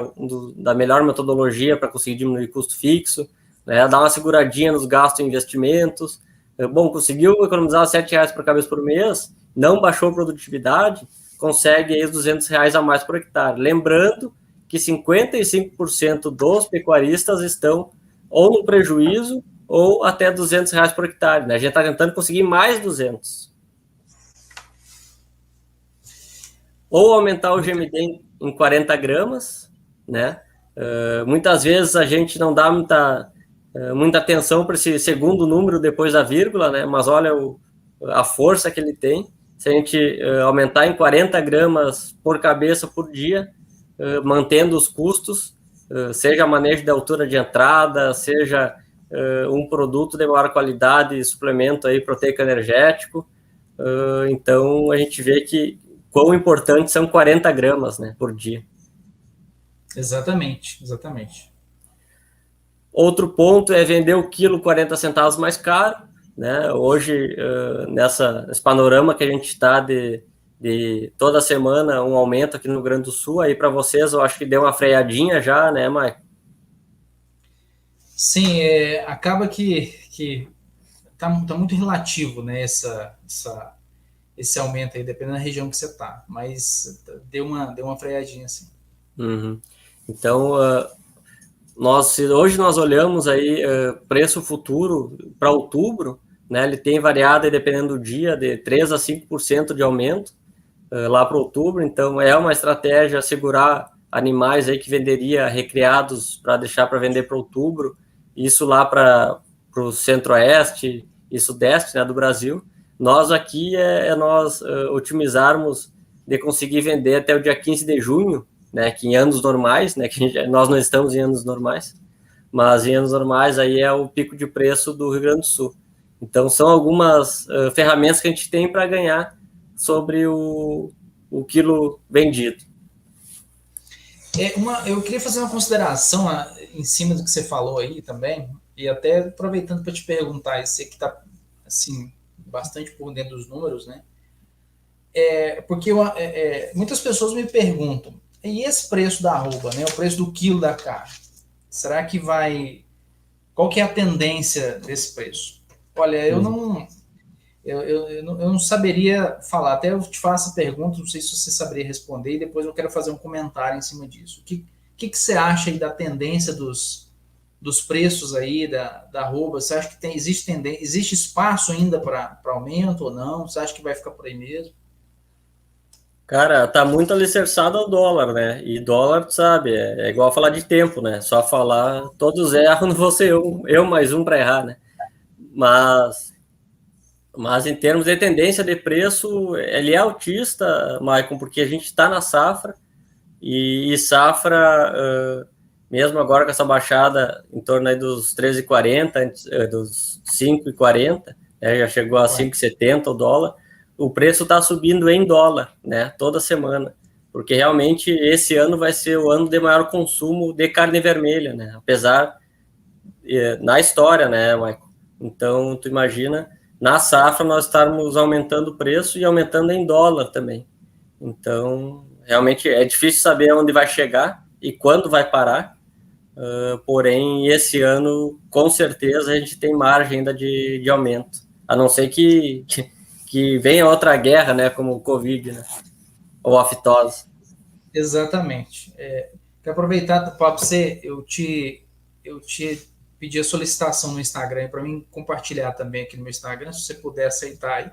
da melhor metodologia para conseguir diminuir custo fixo, né? Dar uma seguradinha nos gastos e investimentos. Bom, conseguiu economizar R$7 por cabeça por mês, não baixou a produtividade, consegue aí os R$200 a mais por hectare. Lembrando que 55% dos pecuaristas estão ou no prejuízo ou até R$200 por hectare. Né? A gente está tentando conseguir mais 200. Ou aumentar o GMD em 40 gramas, né? Muitas vezes a gente não dá muita atenção para esse segundo número depois da vírgula, né? Mas olha a força que ele tem. Se a gente aumentar em 40 gramas por cabeça por dia, mantendo os custos, seja manejo de altura de entrada, seja um produto de maior qualidade, suplemento aí proteico energético, então a gente vê que quão importante são 40 gramas, né, por dia. Exatamente. Outro ponto é vender o quilo 40 centavos mais caro, né? Hoje, nesse panorama que a gente está de toda semana um aumento aqui no Rio Grande do Sul, aí para vocês eu acho que deu uma freadinha já, né, Maicon? Sim, acaba que tá muito relativo, né, esse aumento aí, dependendo da região que você tá, mas deu uma freadinha, assim. Uhum. Então, hoje nós olhamos aí preço futuro para outubro, né? Ele tem variado, aí, dependendo do dia, de 3 a 5% de aumento lá para outubro. Então, é uma estratégia segurar animais aí que venderia recriados para deixar para vender para outubro, isso lá para o centro-oeste e sudeste, né, do Brasil. Nós aqui nós otimizarmos de conseguir vender até o dia 15 de junho, né, que em anos normais, né, que nós não estamos em anos normais, mas em anos normais aí é o pico de preço do Rio Grande do Sul. Então são algumas ferramentas que a gente tem para ganhar sobre o quilo vendido. Eu queria fazer uma consideração em cima do que você falou aí também, e até aproveitando para te perguntar, você que está assim, bastante por dentro dos números, né? Porque muitas pessoas me perguntam, e esse preço da arroba, né? O preço do quilo da carne, será que vai... Qual que é a tendência desse preço? Olha, eu não saberia falar, até eu te faço a pergunta, não sei se você saberia responder, e depois eu quero fazer um comentário em cima disso. O que você acha aí da tendência dos preços aí da arroba? Você acha que existe espaço ainda para aumento ou não? Você acha que vai ficar por aí mesmo? Cara, tá muito alicerçado ao dólar, né? E dólar, tu sabe, é igual falar de tempo, né? Só falar, todos erram, não vou ser eu mais um para errar, né? Mas em termos de tendência de preço, ele é altista, Maicon, porque a gente está na safra, e safra, mesmo agora com essa baixada em torno aí dos 13,40, dos 5,40, né, já chegou a 5,70 o dólar, o preço está subindo em dólar, né, toda semana, porque realmente esse ano vai ser o ano de maior consumo de carne vermelha, né, apesar na história, né, Michael? Então, tu imagina, na safra nós estarmos aumentando o preço e aumentando em dólar também. Então, realmente é difícil saber onde vai chegar e quando vai parar, porém, esse ano, com certeza, a gente tem margem ainda de aumento, a não ser que venha outra guerra, né, como o Covid, né, ou a fitose. Exatamente. Quero aproveitar para você, eu te pedi a solicitação no Instagram para mim compartilhar também aqui no meu Instagram, se você puder aceitar aí.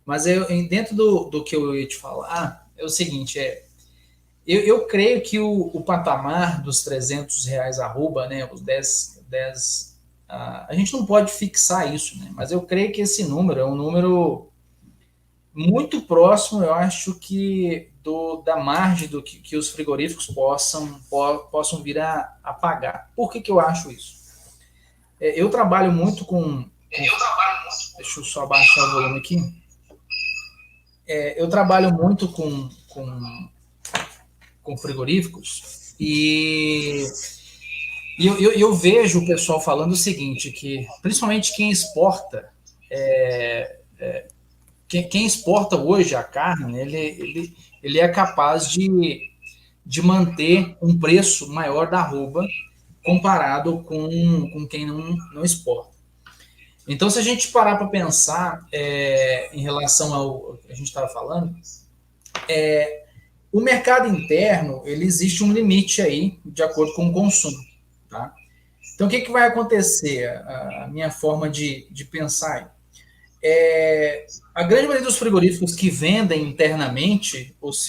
Mas dentro do que eu ia te falar, é o seguinte, eu creio que o patamar dos R$ 300 arroba, né, os 10 a gente não pode fixar isso, né, mas eu creio que esse número é um número muito próximo, eu acho que da margem do que os frigoríficos possam vir a pagar. Por que eu acho isso? Eu trabalho muito com... Deixa eu só baixar o volume aqui. Eu trabalho muito com frigoríficos e eu vejo o pessoal falando o seguinte, que principalmente quem exporta, quem exporta hoje a carne, ele é capaz de manter um preço maior da arroba comparado com quem não exporta. Então, se a gente parar para pensar em relação ao que a gente estava falando, o mercado interno, ele existe um limite aí, de acordo com o consumo. Tá? Então, o que vai acontecer? A minha forma de pensar a grande maioria dos frigoríficos que vendem internamente as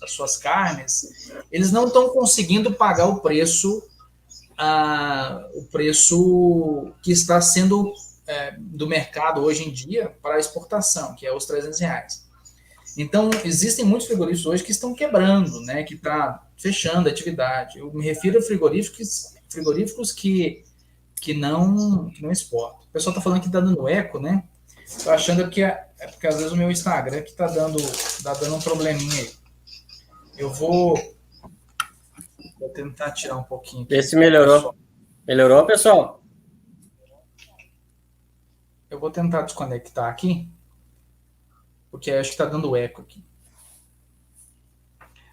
suas carnes, eles não estão conseguindo pagar o preço que está sendo do mercado hoje em dia para a exportação, que é os R$ 300. Então, existem muitos frigoríficos hoje que estão quebrando, né, que está fechando a atividade. Eu me refiro a frigoríficos que não exportam. O pessoal está falando que está dando eco, né? Estou achando que porque às vezes o meu Instagram que está dando um probleminha aí. Eu vou tentar tirar um pouquinho aqui. Vê se melhorou. Pessoal. Melhorou, pessoal? Eu vou tentar desconectar aqui, porque acho que está dando eco aqui.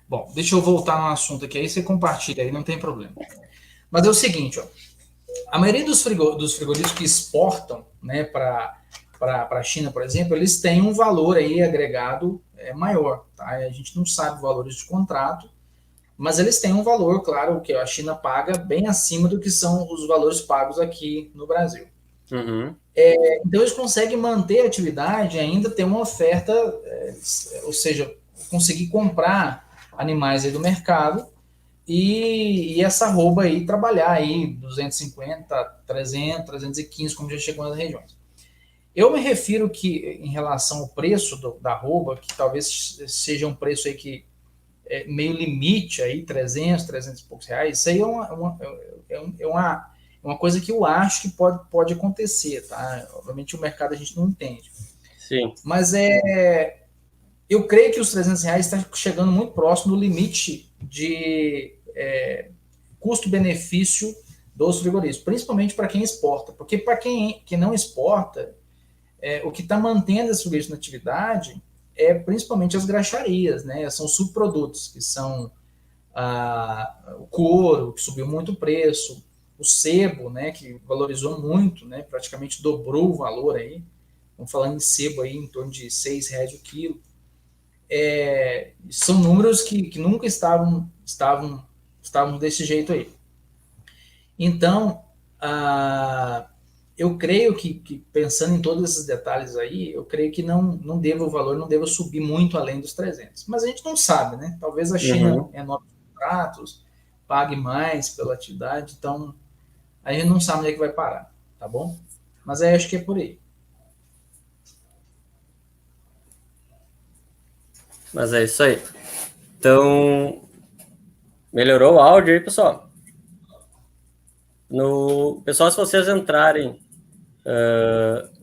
Bom, deixa eu voltar no assunto aqui, aí você compartilha aí, não tem problema. Mas é o seguinte, ó, a maioria dos frigoríficos que exportam, né, para a China, por exemplo, eles têm um valor aí agregado maior. Tá? A gente não sabe valores de contrato, mas eles têm um valor, claro, que a China paga bem acima do que são os valores pagos aqui no Brasil. Uhum. Então eles conseguem manter a atividade e ainda ter uma oferta, ou seja, conseguir comprar animais aí do mercado e essa arroba aí trabalhar aí 250, 300, 315, como já chegou nas regiões. Eu me refiro que, em relação ao preço da arroba, que talvez seja um preço aí que é meio limite aí, 300, 300 e poucos reais, isso aí é uma coisa que eu acho que pode acontecer, tá? Obviamente o mercado a gente não entende. Sim. Mas eu creio que os 300 reais está chegando muito próximo do limite de custo-benefício dos frigoríficos, principalmente para quem exporta. Porque para quem não exporta, o que está mantendo esse frigorífico na atividade é principalmente as graxarias, né? São subprodutos, que são o couro, que subiu muito o preço, o sebo, né, que valorizou muito, né, praticamente dobrou o valor aí. Estamos falando em sebo aí em torno de R$6 o quilo. São números que nunca estavam desse jeito aí. Então, eu creio que pensando em todos esses detalhes aí, eu creio que não deva o valor, não deva subir muito além dos 300. Mas a gente não sabe, né? Talvez a China renove contratos, pague mais pela atividade, então a gente não sabe onde é que vai parar, tá bom? Mas aí acho que é por aí. Mas é isso aí. Então, melhorou o áudio aí, pessoal? Pessoal, se vocês entrarem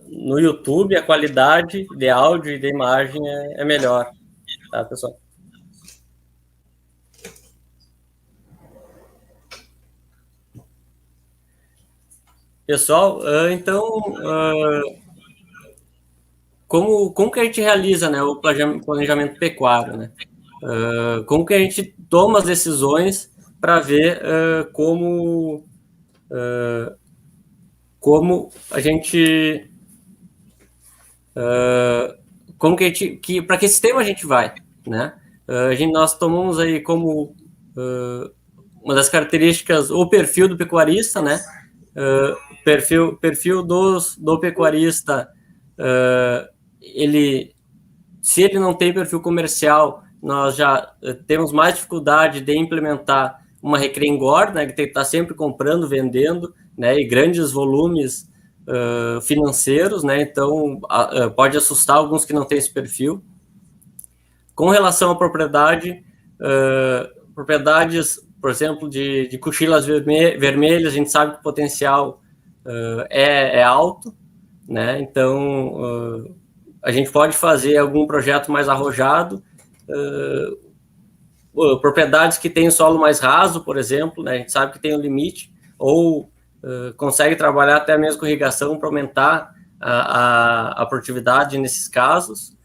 no YouTube, a qualidade de áudio e de imagem é melhor, tá, pessoal? Pessoal, então, como que a gente realiza, né, o planejamento pecuário, né? Como que a gente toma as decisões para ver como a gente para que sistema a gente vai, né? Nós tomamos aí como uma das características o perfil do pecuarista, né? Perfil do pecuarista, se ele não tem perfil comercial, nós já temos mais dificuldade de implementar uma recria engorda, né, que tem que estar sempre comprando, vendendo, né, e grandes volumes financeiros, né, então pode assustar alguns que não têm esse perfil. Com relação à propriedade, propriedades, por exemplo, de cochilas vermelhas, a gente sabe que o potencial é alto, né, então a gente pode fazer algum projeto mais arrojado, propriedades que têm solo mais raso, por exemplo, né, a gente sabe que tem um limite, ou consegue trabalhar até mesmo com irrigação para aumentar a produtividade nesses casos.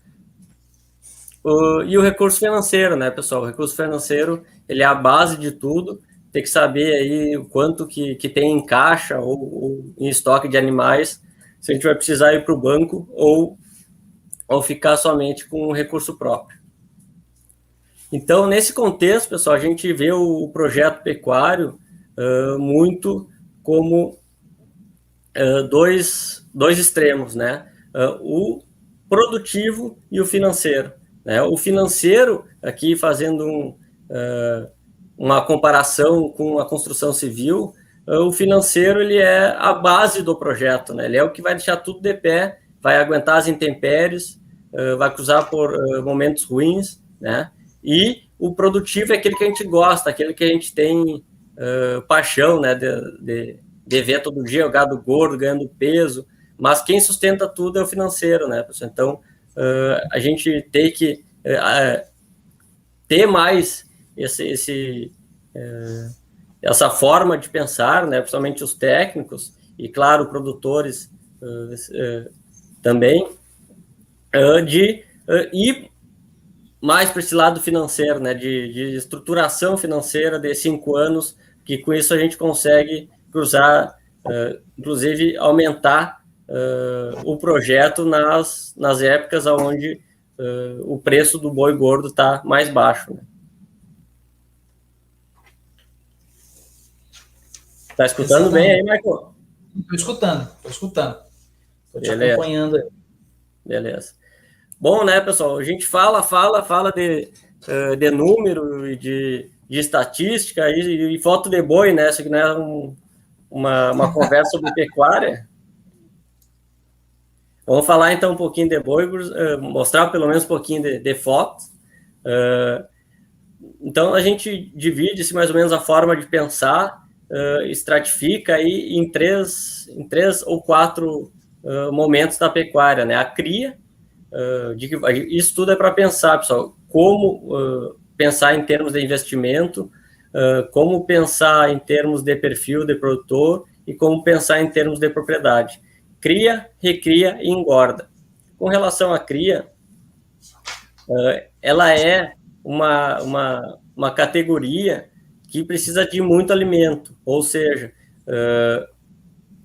E o recurso financeiro, né, pessoal? O recurso financeiro, ele é a base de tudo, tem que saber aí o quanto que tem em caixa ou em estoque de animais, se a gente vai precisar ir para o banco ou ficar somente com um recurso próprio. Então, nesse contexto, pessoal, a gente vê o projeto pecuário muito como dois extremos, né? O produtivo e o financeiro, né? O financeiro, aqui fazendo uma comparação com a construção civil, o financeiro ele é a base do projeto, né? Ele é o que vai deixar tudo de pé, vai aguentar as intempéries, vai cruzar por momentos ruins, né? E o produtivo é aquele que a gente gosta, aquele que a gente tem paixão, né, de ver todo dia o gado gordo ganhando peso, mas quem sustenta tudo é o financeiro, né, pessoal? Então, a gente tem que ter mais essa forma de pensar, né, principalmente os técnicos, e, claro, produtores também, de ir mais para esse lado financeiro, né, de estruturação financeira de 5 anos, que com isso a gente consegue cruzar, inclusive aumentar o projeto nas épocas onde o preço do boi gordo está mais baixo, né? Tá escutando bem aí, Michael? Estou escutando. Estou te Beleza. acompanhando aí. Beleza. Bom, né, pessoal? A gente fala de número e de estatística e foto de boi, né? Isso aqui não é uma conversa sobre pecuária. Vamos falar então um pouquinho de boi, mostrar pelo menos um pouquinho de foto. Então a gente divide-se mais ou menos a forma de pensar, estratifica aí em três ou quatro momentos da pecuária, né? A cria, isso tudo é para pensar, pessoal, como pensar em termos de investimento, como pensar em termos de perfil de produtor e como pensar em termos de propriedade. Cria, recria e engorda. Com relação à cria, ela é uma categoria que precisa de muito alimento, ou seja,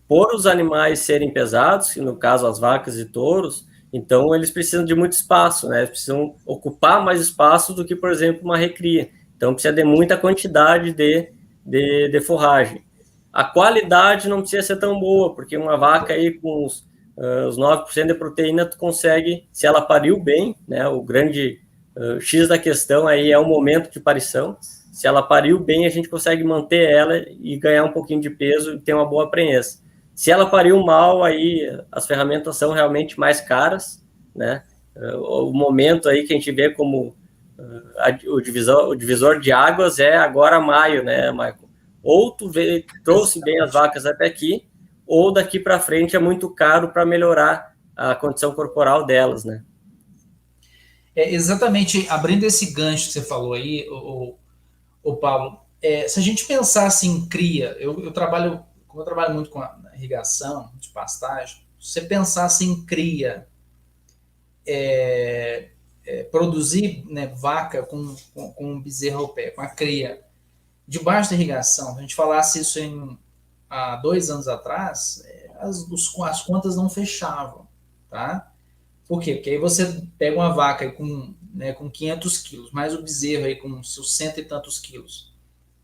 por os animais serem pesados, no caso as vacas e touros, então eles precisam de muito espaço, né? Eles precisam ocupar mais espaço do que, por exemplo, uma recria. Então precisa de muita quantidade de forragem. A qualidade não precisa ser tão boa, porque uma vaca aí com os 9% de proteína, tu consegue, se ela pariu bem, né? O grande X da questão aí é o momento de parição. Se ela pariu bem, a gente consegue manter ela e ganhar um pouquinho de peso e ter uma boa prenhez. Se ela pariu mal, aí as ferramentas são realmente mais caras, né? O momento aí que a gente vê como o divisor de águas é agora maio, né, Michael? Ou tu trouxe bem as vacas até aqui, ou daqui para frente é muito caro para melhorar a condição corporal delas, né? Exatamente, abrindo esse gancho que você falou aí, o Paulo, se a gente pensasse em cria, como eu trabalho muito com a irrigação de pastagem, se você pensasse em cria, produzir, né, vaca com um bezerro ao pé, com a cria, debaixo da irrigação, se a gente falasse isso há 2 anos atrás, as contas não fechavam, tá? Por quê? Porque aí você pega uma vaca aí com 500 quilos, mais o bezerro aí com seus 100 e tantos quilos.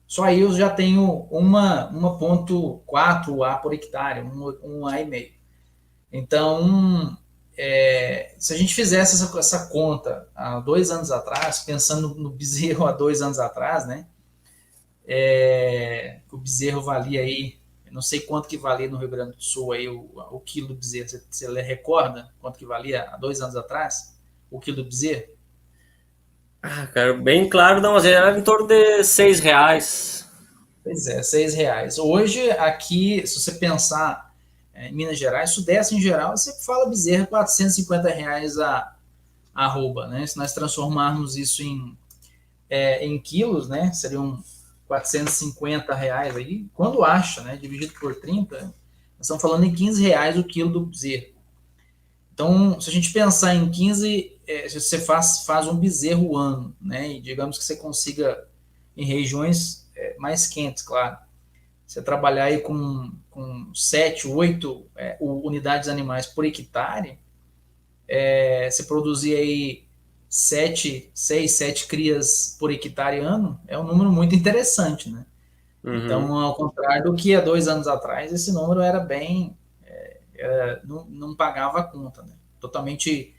Só aí eu já tenho 1,4 A por hectare, 1 A e meio. Então, se a gente fizesse essa conta há 2 anos atrás, pensando no bezerro há 2 anos atrás, né? O bezerro valia aí, não sei quanto que valia no Rio Grande do Sul aí o quilo do bezerro. Você recorda quanto que valia há 2 anos atrás o quilo do bezerro? Cara, bem claro, não, mas era em torno de R$6. Pois é, R$6. Hoje, aqui, se você pensar em Minas Gerais, Sudeste em geral, você fala bezerro R$450 a arroba, né? Se nós transformarmos isso em quilos, né? Seriam R$450 aí, quando acha, né? Dividido por 30, nós estamos falando em R$15 o quilo do bezerro. Então, se a gente pensar em 15, se você faz um bezerro ano, né? E digamos que você consiga em regiões mais quentes, claro. Você trabalhar aí com 7, 8 unidades animais por hectare, você produzir aí 6, 7 crias por hectare ano, é um número muito interessante, né? Uhum. Então, ao contrário do que há 2 anos atrás, esse número era bem... não pagava a conta, né? Totalmente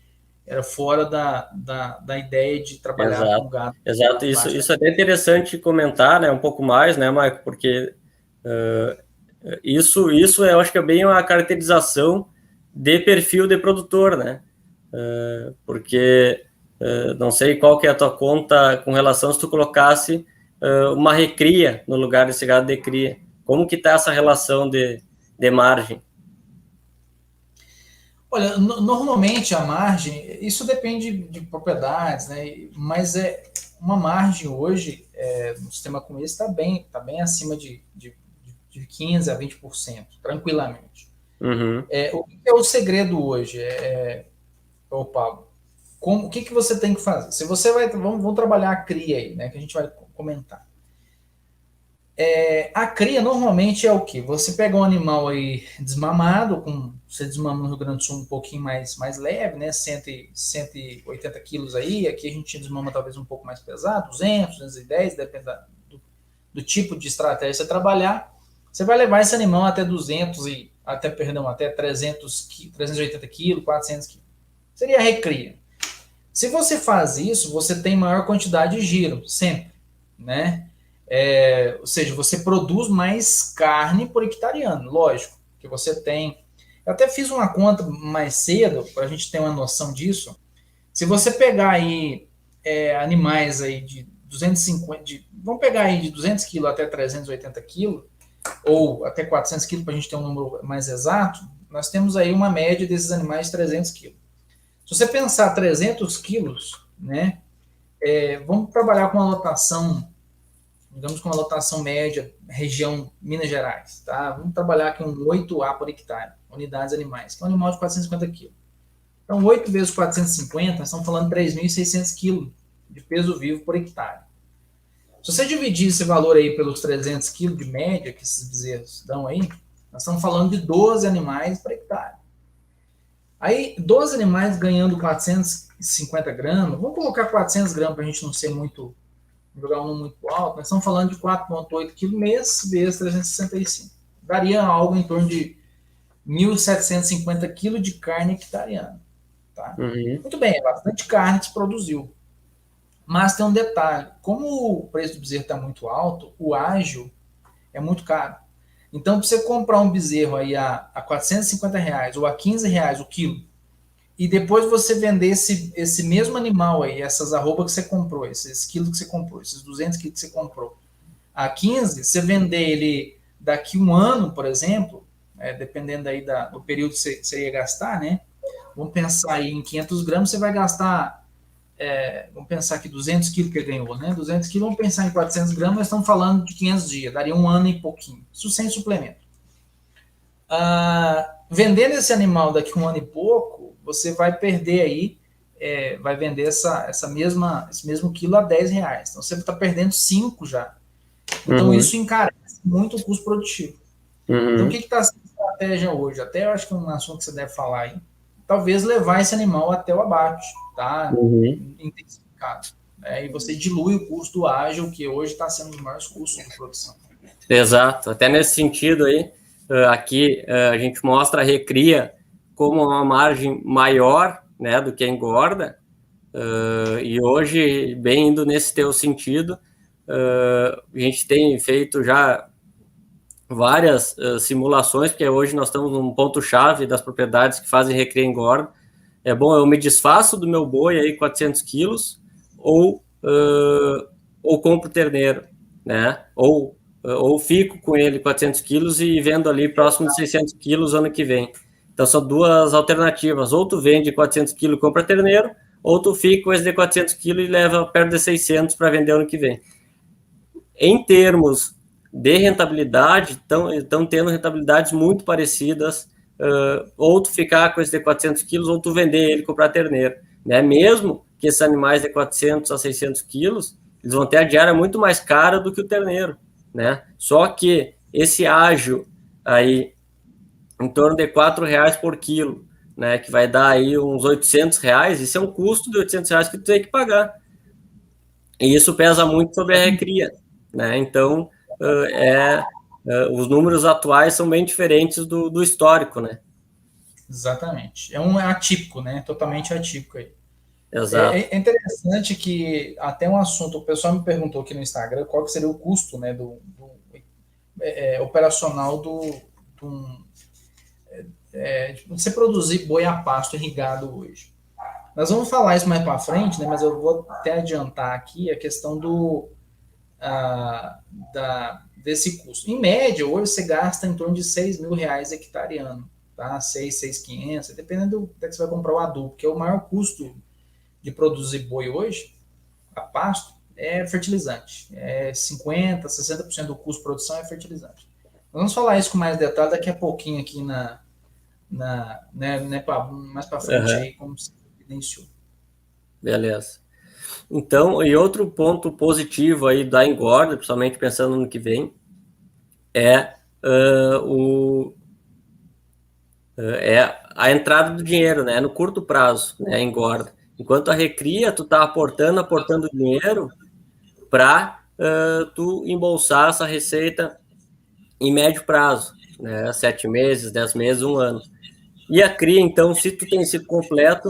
era fora da ideia de trabalhar com gado. Exato, isso é até interessante comentar, né, um pouco mais, né, Marco, porque isso eu acho que é bem uma caracterização de perfil de produtor, né? Porque não sei qual que é a tua conta com relação se tu colocasse uma recria no lugar desse gado de cria. Como que está essa relação de margem? Olha, normalmente a margem, isso depende de propriedades, né? Mas uma margem hoje, no sistema como esse, está bem acima de 15% a 20%, tranquilamente. Uhum. O que é o segredo hoje, Paulo? O que você tem que fazer? Se você vamos trabalhar a cria aí, né? Que a gente vai comentar. A cria normalmente é o que? Você pega um animal aí desmamado, você desmama no Rio Grande do Sul um pouquinho mais leve, né? 180 quilos aí, aqui a gente desmama talvez um pouco mais pesado, 200, 210, depende do tipo de estratégia que você trabalhar. você vai levar esse animal até 200 e até 380 quilos, 400 quilos. Seria a recria. Se você faz isso, você tem maior quantidade de giro, sempre, né? Ou seja, você produz mais carne por hectareano, lógico, que você tem. Eu até fiz uma conta mais cedo, para a gente ter uma noção disso. Se você pegar aí animais aí de 250, vamos pegar aí de 200 quilos até 380 quilos, ou até 400 quilos, para a gente ter um número mais exato, nós temos aí uma média desses animais de 300 quilos. Se você pensar 300 quilos, né, vamos trabalhar com uma lotação, digamos com uma lotação média, região Minas Gerais, tá? Vamos trabalhar aqui um 8A por hectare, unidades animais, que é um animal de 450 quilos. Então, 8 vezes 450, nós estamos falando de 3.600 quilos de peso vivo por hectare. Se você dividir esse valor aí pelos 300 quilos de média que esses bezerros dão aí, nós estamos falando de 12 animais por hectare. Aí, 12 animais ganhando 450 gramas, vamos colocar 400 gramas para a gente não ser muito, jogar um muito alto, nós estamos falando de 4,8 kg mês vezes 365. Daria algo em torno de 1.750 kg de carne hectareana. Tá? Uhum. Muito bem, é bastante carne que se produziu. Mas tem um detalhe, como o preço do bezerro está muito alto, o ágio é muito caro. Então, para você comprar um bezerro aí a R$450 ou a R$15 o quilo, e depois você vender esse mesmo animal aí, essas arrobas que você comprou, esses quilos que você comprou, esses 200 quilos que você comprou, a 15, você vender ele daqui um ano, por exemplo, dependendo aí do período que você ia gastar, né? Vamos pensar aí em 500 gramas, você vai gastar, vamos pensar aqui 200 quilos que ganhou, né? 200 quilos, vamos pensar em 400 gramas, nós estamos falando de 500 dias, daria um ano e pouquinho, isso sem suplemento. Vendendo esse animal daqui um ano e pouco, você vai perder aí, vai vender esse mesmo quilo a R$10. Então você está perdendo 5 já. Então isso encarece muito o custo produtivo. Então o que está sendo a estratégia hoje? Até eu acho que é um assunto que você deve falar aí. Talvez levar esse animal até o abate, tá? Intensificado. E você dilui o custo ágil, que hoje está sendo um dos maiores custos de produção. Exato. Até nesse sentido aí, aqui a gente mostra a recria como uma margem maior, né, do que a engorda, e hoje, bem indo nesse teu sentido, a gente tem feito já várias simulações, porque hoje nós estamos num ponto-chave das propriedades que fazem recria e engorda. É bom, eu me desfaço do meu boi aí 400 quilos ou compro terneiro, né? Ou fico com ele 400 quilos e vendo ali próximo de 600 quilos ano que vem. Então, são duas alternativas. Ou tu vende 400 quilos e compra terneiro, ou tu fica com esse de 400 quilos e leva perto de 600 para vender ano que vem. Em termos de rentabilidade, estão tendo rentabilidades muito parecidas, ou tu ficar com esse de 400 quilos, ou tu vender ele e comprar terneiro. Né? Mesmo que esses animais de 400 a 600 quilos, eles vão ter a diária muito mais cara do que o terneiro. Né? Só que esse ágio aí, em torno de R$4 por quilo, né, que vai dar aí uns R$800, isso é um custo de R$800 que tu tem que pagar. E isso pesa muito sobre a recria. Né? Então, os números atuais são bem diferentes do histórico, né? Exatamente. É um atípico, né? Totalmente atípico aí. Exato. É interessante que até um assunto, o pessoal me perguntou aqui no Instagram qual que seria o custo, né, do operacional de você produzir boi a pasto irrigado hoje. Nós vamos falar isso mais para frente, né, mas eu vou até adiantar aqui a questão desse custo. Em média, hoje você gasta em torno de R$6.000 hectareano, tá? 6.500, dependendo do que você vai comprar o adubo, que é o maior custo de produzir boi hoje, a pasto, é fertilizante. 50%, 60% do custo de produção é fertilizante. Vamos falar isso com mais detalhe daqui a pouquinho aqui mais para frente aí, como se evidenciou. Beleza. Então, e outro ponto positivo aí da engorda, principalmente pensando no que vem, é a entrada do dinheiro, né? No curto prazo, né? A engorda. Enquanto a recria, tu tá aportando dinheiro para tu embolsar essa receita em médio prazo, né? 7 meses, 10 meses, 1 ano. E a cria, então, se tu tem ciclo completo,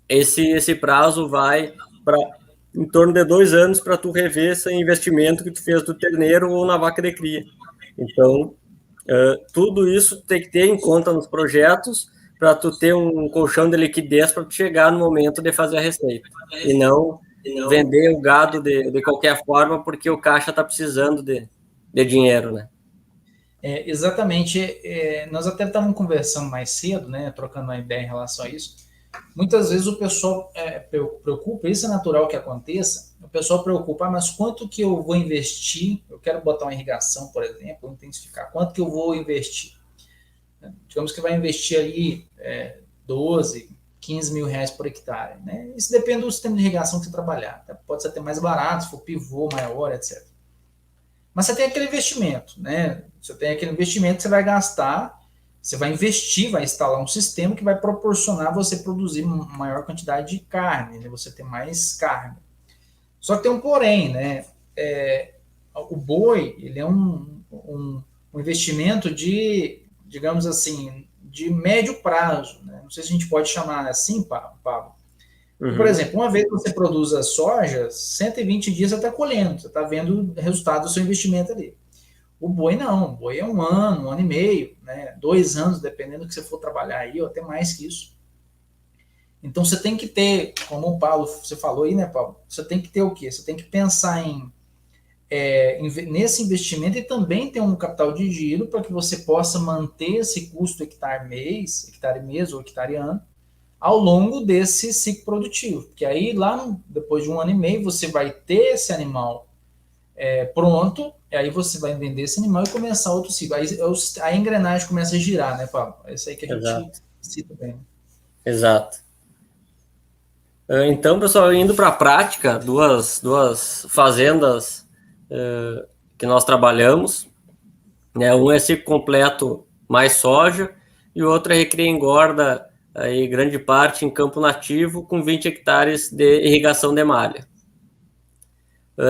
esse prazo vai para em torno de 2 anos para tu rever esse investimento que tu fez do terneiro ou na vaca de cria. Então, tudo isso tem que ter em conta nos projetos para tu ter um colchão de liquidez para tu chegar no momento de fazer a receita. E não vender o gado de qualquer forma porque o caixa está precisando de dinheiro, né? Exatamente. Nós até estávamos conversando mais cedo, né, trocando uma ideia em relação a isso. Muitas vezes o pessoal preocupa, isso é natural que aconteça, o pessoal preocupa, mas quanto que eu vou investir? Eu quero botar uma irrigação, por exemplo, intensificar, quanto que eu vou investir? Digamos que vai investir ali 12, 15 mil reais por hectare, né? Isso depende do sistema de irrigação que você trabalhar, pode ser até mais barato, se for pivô maior, etc. Mas você tem aquele investimento, né? Você tem aquele investimento que você vai gastar, você vai investir, vai instalar um sistema que vai proporcionar você produzir maior quantidade de carne, né? Você ter mais carne. Só que tem um porém, né? O boi, ele é um investimento de, digamos assim, de médio prazo, né? Não sei se a gente pode chamar assim, Pablo. Uhum. Por exemplo, uma vez que você produz a soja, 120 dias você está colhendo, você está vendo o resultado do seu investimento ali. O boi não, o boi é 1 ano, 1 ano e meio, né? 2 anos, dependendo do que você for trabalhar aí, ou até mais que isso. Então você tem que ter, como o Paulo, você falou aí, né, Paulo? Você tem que ter o quê? Você tem que pensar nesse investimento e também ter um capital de giro para que você possa manter esse custo hectare mês ou hectare ano, ao longo desse ciclo produtivo. Porque aí, depois de 1 ano e meio, você vai ter esse animal pronto, e aí você vai vender esse animal e começar outro ciclo. Aí a engrenagem começa a girar, né, Pablo? É isso aí que a gente cita bem. Exato. Então, pessoal, indo para a prática, duas fazendas que nós trabalhamos, né? Um é ciclo completo mais soja e o outro é recria e engorda, aí grande parte em campo nativo com 20 hectares de irrigação de malha.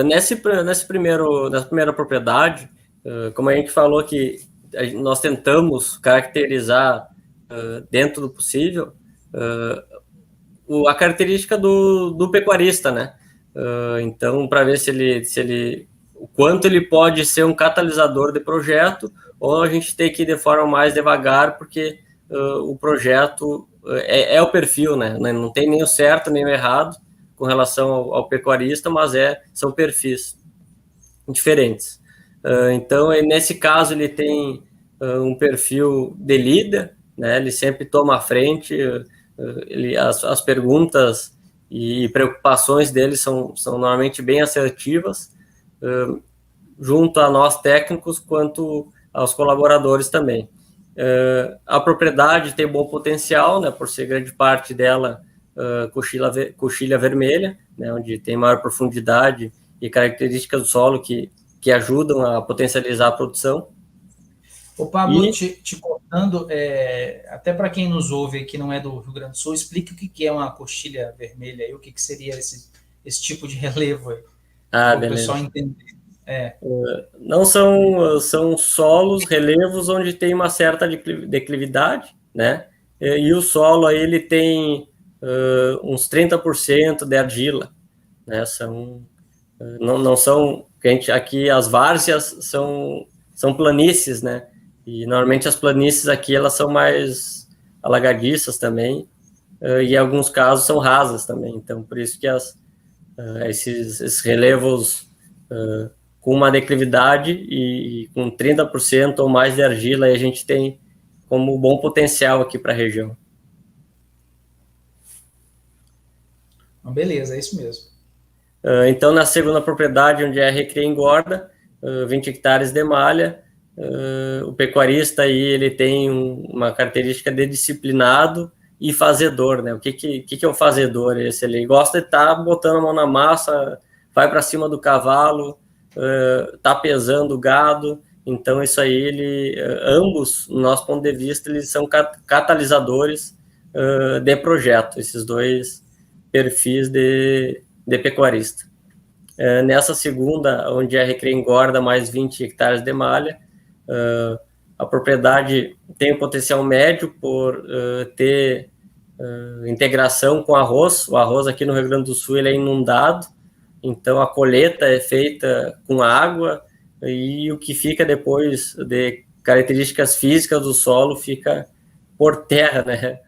Nessa primeira propriedade, como a gente falou que nós tentamos caracterizar dentro do possível a característica do pecuarista, né? Então, para ver o quanto ele pode ser um catalisador de projeto, ou a gente tem que ir de forma mais devagar, porque o projeto é o perfil, né? Não tem nem o certo nem o errado com relação ao pecuarista, mas são perfis diferentes. Então, nesse caso, ele tem um perfil de líder, né? Ele sempre toma a frente, as perguntas e preocupações dele são normalmente bem assertivas, junto a nós técnicos, quanto aos colaboradores também. A propriedade tem bom potencial, né, por ser grande parte dela coxilha vermelha, né, onde tem maior profundidade e características do solo que ajudam a potencializar a produção. Ô Pablo, te cortando, até para quem nos ouve aqui não é do Rio Grande do Sul, explique o que é uma coxilha vermelha e o que seria esse tipo de relevo aí, para o pessoal entender. Não são solos, relevos onde tem uma certa declividade, né? E o solo aí ele tem uns 30% de argila, né? Não são, aqui as várzeas são planícies, né? E normalmente as planícies aqui elas são mais alagadiças também, e em alguns casos são rasas também. Então por isso que esses relevos com uma declividade e com 30% ou mais de argila, aí a gente tem como bom potencial aqui para a região. Beleza, é isso mesmo. Então, na segunda propriedade, onde é recria e engorda, 20 hectares de malha, o pecuarista aí, ele tem uma característica de disciplinado e fazedor, né? O que é o fazedor? Ele gosta de estar botando a mão na massa, vai para cima do cavalo, tá pesando o gado. Então isso aí ambos, no nosso ponto de vista, eles são catalisadores de projeto, esses dois perfis de pecuarista. Nessa segunda, onde é recria e engorda mais 20 hectares de malha, A propriedade tem um potencial médio por ter integração com arroz. O arroz aqui no Rio Grande do Sul ele é inundado, então a colheita é feita com água e o que fica depois de características físicas do solo fica por terra, né?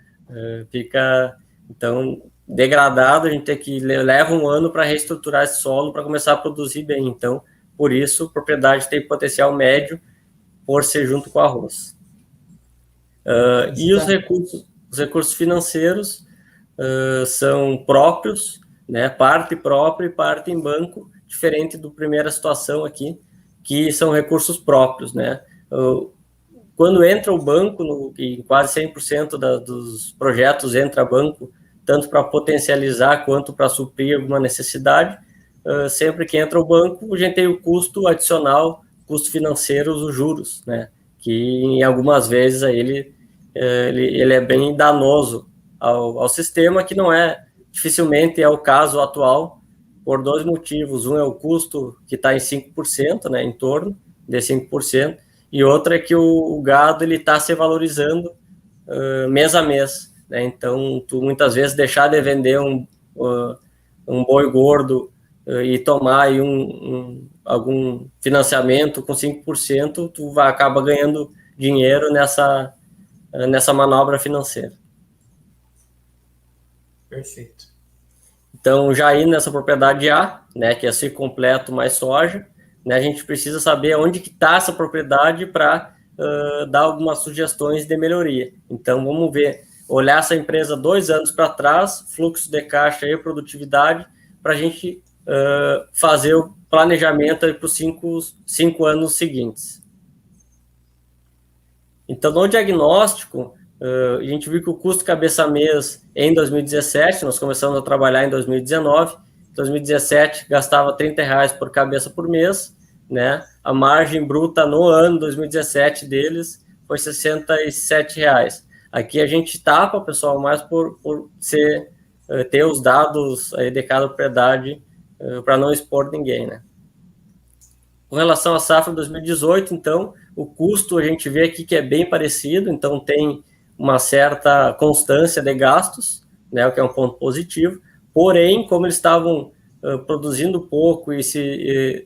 Fica, então, degradado, a gente tem que leva um ano para reestruturar esse solo para começar a produzir bem. Então, por isso, a propriedade tem potencial médio por ser junto com o arroz. E os recursos financeiros são próprios, né? Parte própria e parte em banco, diferente do primeira situação aqui, que são recursos próprios, né? Quando entra o banco, em quase 100% dos projetos entra banco, tanto para potencializar quanto para suprir alguma necessidade, sempre que entra o banco, a gente tem o custo adicional, custo financeiro, os juros, né? Que em algumas vezes aí ele é bem danoso ao sistema, que não é, dificilmente é o caso atual, por dois motivos. Um é o custo, que está em 5%, né, em torno de 5%, e outra é que o gado está se valorizando mês a mês, né? Então, tu muitas vezes deixar de vender um boi gordo e tomar aí algum financiamento com 5%, tu acaba ganhando dinheiro nessa manobra financeira. Perfeito. Então, já aí nessa propriedade A, né, que é ciclo completo mais soja, né, a gente precisa saber onde que está essa propriedade para dar algumas sugestões de melhoria. Então, vamos ver, olhar essa empresa 2 anos para trás, fluxo de caixa e produtividade, para a gente fazer o planejamento para os 5 anos seguintes. Então, no diagnóstico, a gente viu que o custo cabeça mês em 2017, nós começamos a trabalhar em 2019, 2017 gastava R$30 por cabeça por mês, né? A margem bruta no ano 2017 deles foi R$67. Aqui a gente tapa, pessoal, mais por ter os dados aí de cada propriedade para não expor ninguém, né? Com relação à safra 2018, então, o custo a gente vê aqui que é bem parecido, então tem uma certa constância de gastos, né, o que é um ponto positivo. Porém, como eles estavam produzindo pouco e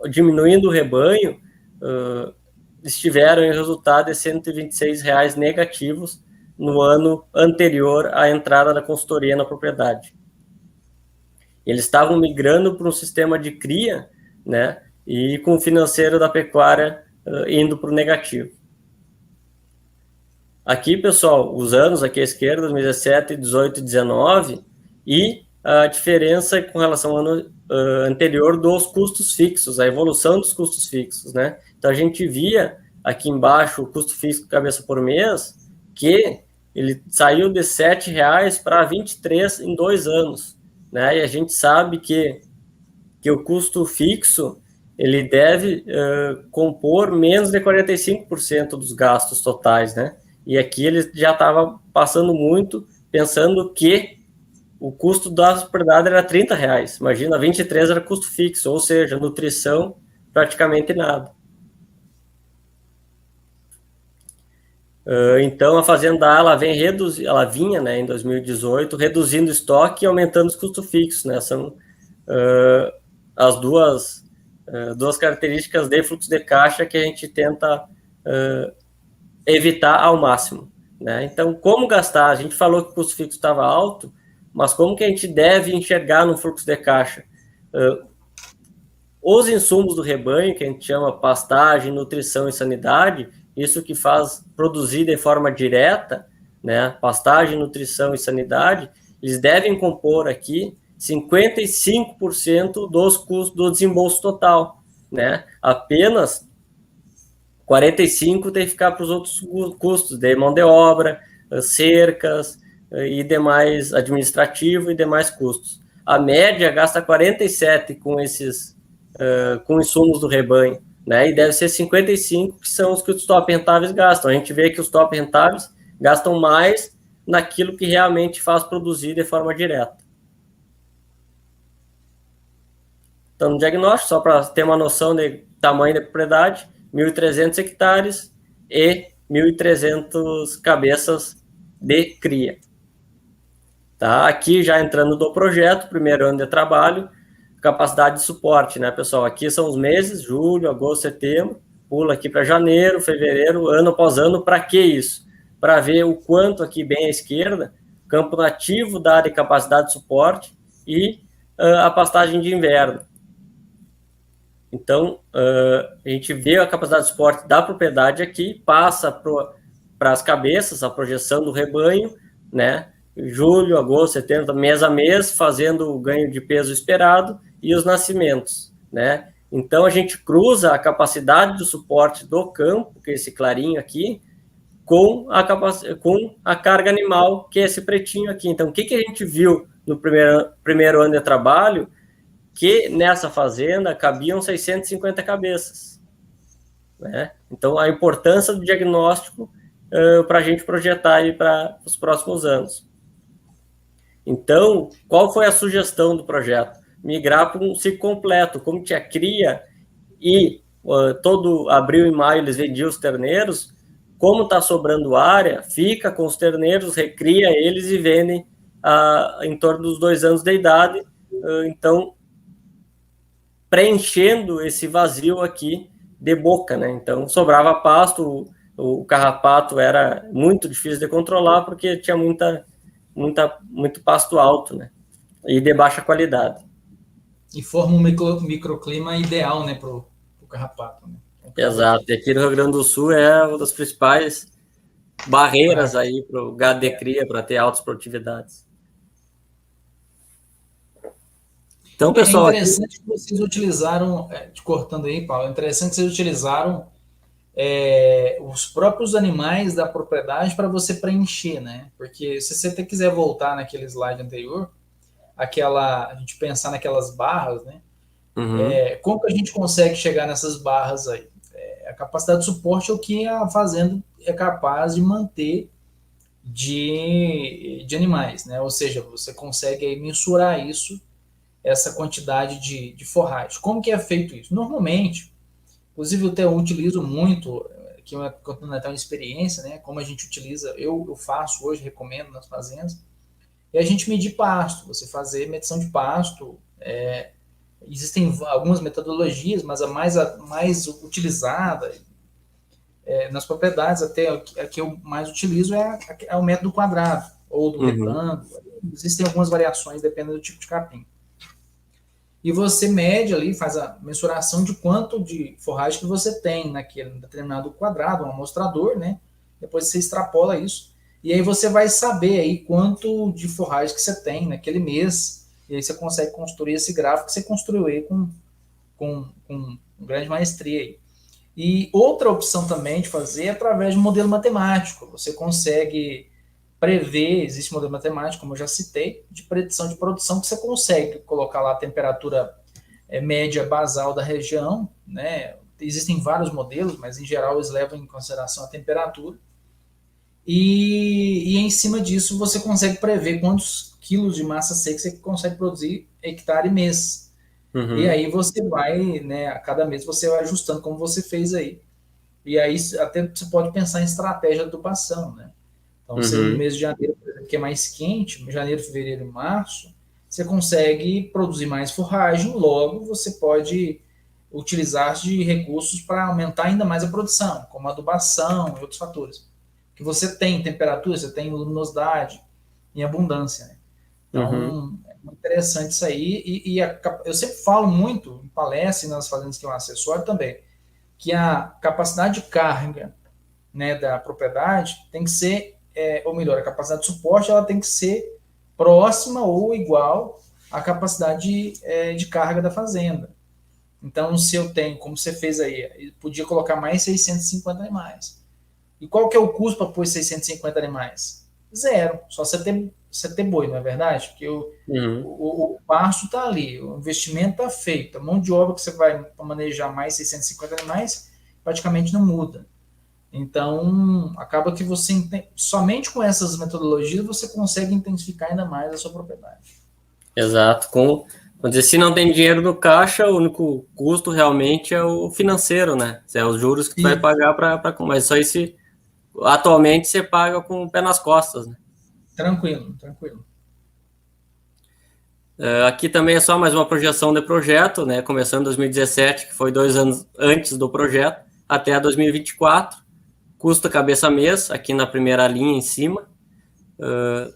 diminuindo o rebanho, eles tiveram um resultado de R$126 negativos no ano anterior à entrada da consultoria na propriedade. Eles estavam migrando para um sistema de cria, né, e com o financeiro da pecuária indo para o negativo. Aqui, pessoal, os anos aqui à esquerda, 2017, 18 e 19, e a diferença com relação ao ano anterior dos custos fixos, a evolução dos custos fixos, né? Então, a gente via aqui embaixo o custo fixo cabeça por mês, que ele saiu de R$7 para R$23 em 2 anos, né? E a gente sabe que o custo fixo ele deve compor menos de 45% dos gastos totais, né? E aqui ele já estava passando muito, pensando que o custo da propriedade era R$30. Imagina, 23 era custo fixo, ou seja, nutrição praticamente nada. Então, a Fazenda A, ela vinha, né, em 2018, reduzindo o estoque e aumentando os custos fixos, né? São as duas características de fluxo de caixa que a gente tenta evitar ao máximo, né? Então, como gastar? A gente falou que o custo fixo estava alto, mas como que a gente deve enxergar no fluxo de caixa? Os insumos do rebanho, que a gente chama pastagem, nutrição e sanidade, isso que faz produzir de forma direta, né? Pastagem, nutrição e sanidade, eles devem compor aqui 55% dos custos do desembolso total, né? Apenas 45% tem que ficar para os outros custos de mão de obra, cercas e demais administrativo e demais custos. A média gasta 47% com insumos do rebanho, né? E deve ser 55% que são os que os top rentáveis gastam. A gente vê que os top rentáveis gastam mais naquilo que realmente faz produzir de forma direta. Então, no diagnóstico, só para ter uma noção de tamanho da propriedade, 1.300 hectares e 1.300 cabeças de cria. Tá? Aqui já entrando no projeto, primeiro ano de trabalho, capacidade de suporte, né, pessoal? Aqui são os meses, julho, agosto, setembro, pula aqui para janeiro, fevereiro, ano após ano. Para que isso? Para ver o quanto aqui bem à esquerda, campo nativo da área de capacidade de suporte e a pastagem de inverno. Então, a gente vê a capacidade de suporte da propriedade aqui, passa para as cabeças, a projeção do rebanho, né? Julho, agosto, setembro, mês a mês, fazendo o ganho de peso esperado e os nascimentos, né? Então, a gente cruza a capacidade de suporte do campo, que é esse clarinho aqui, com a carga animal, que é esse pretinho aqui. Então, o que a gente viu no primeiro ano de trabalho? Que nessa fazenda cabiam 650 cabeças, né? Então, a importância do diagnóstico para a gente projetar aí para os próximos anos. Então, qual foi a sugestão do projeto? Migrar para um ciclo completo, como tinha cria e todo abril e maio eles vendiam os terneiros, como está sobrando área, fica com os terneiros, recria eles e vendem em torno dos 2 anos de idade. Então, preenchendo esse vazio aqui de boca, né? Então, sobrava pasto, o carrapato era muito difícil de controlar porque tinha muito pasto alto, né? E de baixa qualidade. E forma um microclima ideal, né, para o carrapato, né? Exato. E aqui no Rio Grande do Sul é uma das principais barreiras aí para o gado de cria, para ter altas produtividades. Então, pessoal, é interessante que vocês utilizaram, te cortando aí, Paulo, é interessante que vocês utilizaram os próprios animais da propriedade para você preencher, né? Porque se você até quiser voltar naquele slide anterior, a gente pensar naquelas barras, né? Como que a gente consegue chegar nessas barras aí? A capacidade de suporte é o que a fazenda é capaz de manter de animais, né? Ou seja, você consegue aí mensurar isso, essa quantidade de forragem. Como que é feito isso? Normalmente, inclusive eu até utilizo muito, que é uma experiência, né? Como a gente utiliza, eu faço hoje, recomendo nas fazendas, e a gente medir pasto, você fazer medição de pasto. Existem algumas metodologias, mas a mais utilizada nas propriedades, até a que eu mais utilizo é o método quadrado, ou do retângulo. Existem algumas variações, dependendo do tipo de capim. E você mede ali, faz a mensuração de quanto de forragem que você tem naquele determinado quadrado, um amostrador, né? Depois você extrapola isso. E aí você vai saber aí quanto de forragem que você tem naquele mês. E aí você consegue construir esse gráfico que você construiu aí com grande maestria aí. E outra opção também de fazer é através de um modelo matemático. Você consegue prever, existe um modelo matemático, como eu já citei, de predição de produção, que você consegue colocar lá a temperatura média basal da região, né? Existem vários modelos, mas em geral eles levam em consideração a temperatura. E em cima disso você consegue prever quantos quilos de massa seca você consegue produzir hectare mês. E aí você vai, né, a cada mês você vai ajustando como você fez aí. E aí até você pode pensar em estratégia de adubação, né? Então, se no mês de janeiro, por exemplo, que é mais quente, janeiro, fevereiro e março, você consegue produzir mais forragem, logo você pode utilizar de recursos para aumentar ainda mais a produção, como adubação e outros fatores. Que você tem temperatura, você tem luminosidade em abundância, né? Então, é muito interessante isso aí. Eu sempre falo muito em palestras e nas fazendas que eu assessoro também, que a capacidade de carga, né, da propriedade tem que ser, ou melhor, a capacidade de suporte ela tem que ser próxima ou igual à capacidade de carga da fazenda. Então, se eu tenho, como você fez aí, eu podia colocar mais 650 animais. E qual que é o custo para pôr 650 animais? Zero. Só você ter boi, não é verdade? Porque o pasto está ali, o investimento está feito, a mão de obra que você vai manejar mais 650 animais praticamente não muda. Então, acaba que você, somente com essas metodologias, você consegue intensificar ainda mais a sua propriedade. Exato. Vamos dizer, se não tem dinheiro no caixa, o único custo realmente é o financeiro, né? É os juros que tu vai pagar para... Mas isso aí, atualmente, você paga com o pé nas costas, né? Tranquilo, tranquilo. Aqui também é só mais uma projeção de projeto, né? Começando em 2017, que foi 2 anos antes do projeto, até 2024. Custo cabeça mês, aqui na primeira linha em cima.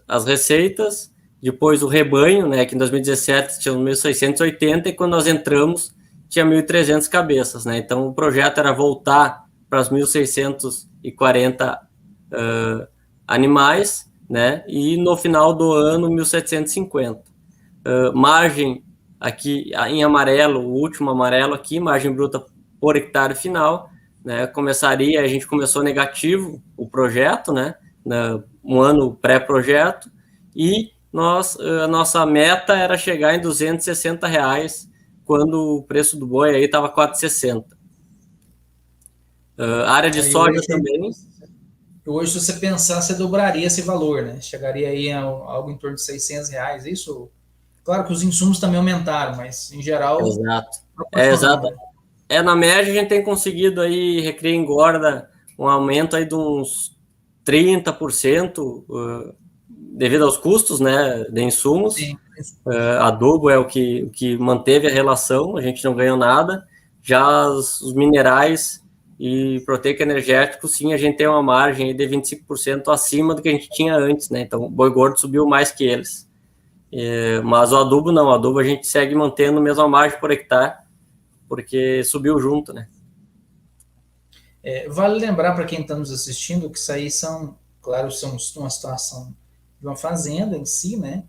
As receitas, depois o rebanho, né? Que em 2017 tinha 1.680 e quando nós entramos tinha 1.300 cabeças, né? Então o projeto era voltar para as 1.640 animais, né? E no final do ano 1.750. Margem aqui em amarelo, o último amarelo aqui, margem bruta por hectare final, né? A gente começou negativo o projeto, né? Um ano pré-projeto, e a nossa meta era chegar em R$260, quando o preço do boi aí estava 460. Área de soja também. Hoje, se você pensar, você dobraria esse valor, né? Chegaria aí a algo em torno de R$600, isso? Claro que os insumos também aumentaram, mas em geral... Exato. Exato. Na média a gente tem conseguido aí, recria e engorda, um aumento aí de uns 30%, devido aos custos, né, de insumos. Adubo é o que manteve a relação, a gente não ganhou nada. Já os minerais e proteico energético, sim, a gente tem uma margem de 25% acima do que a gente tinha antes, né? Então o boi gordo subiu mais que eles. Mas o adubo não, o adubo a gente segue mantendo a mesma margem por hectare, porque subiu junto, né? Vale lembrar para quem está nos assistindo que isso aí são uma situação de uma fazenda em si, né?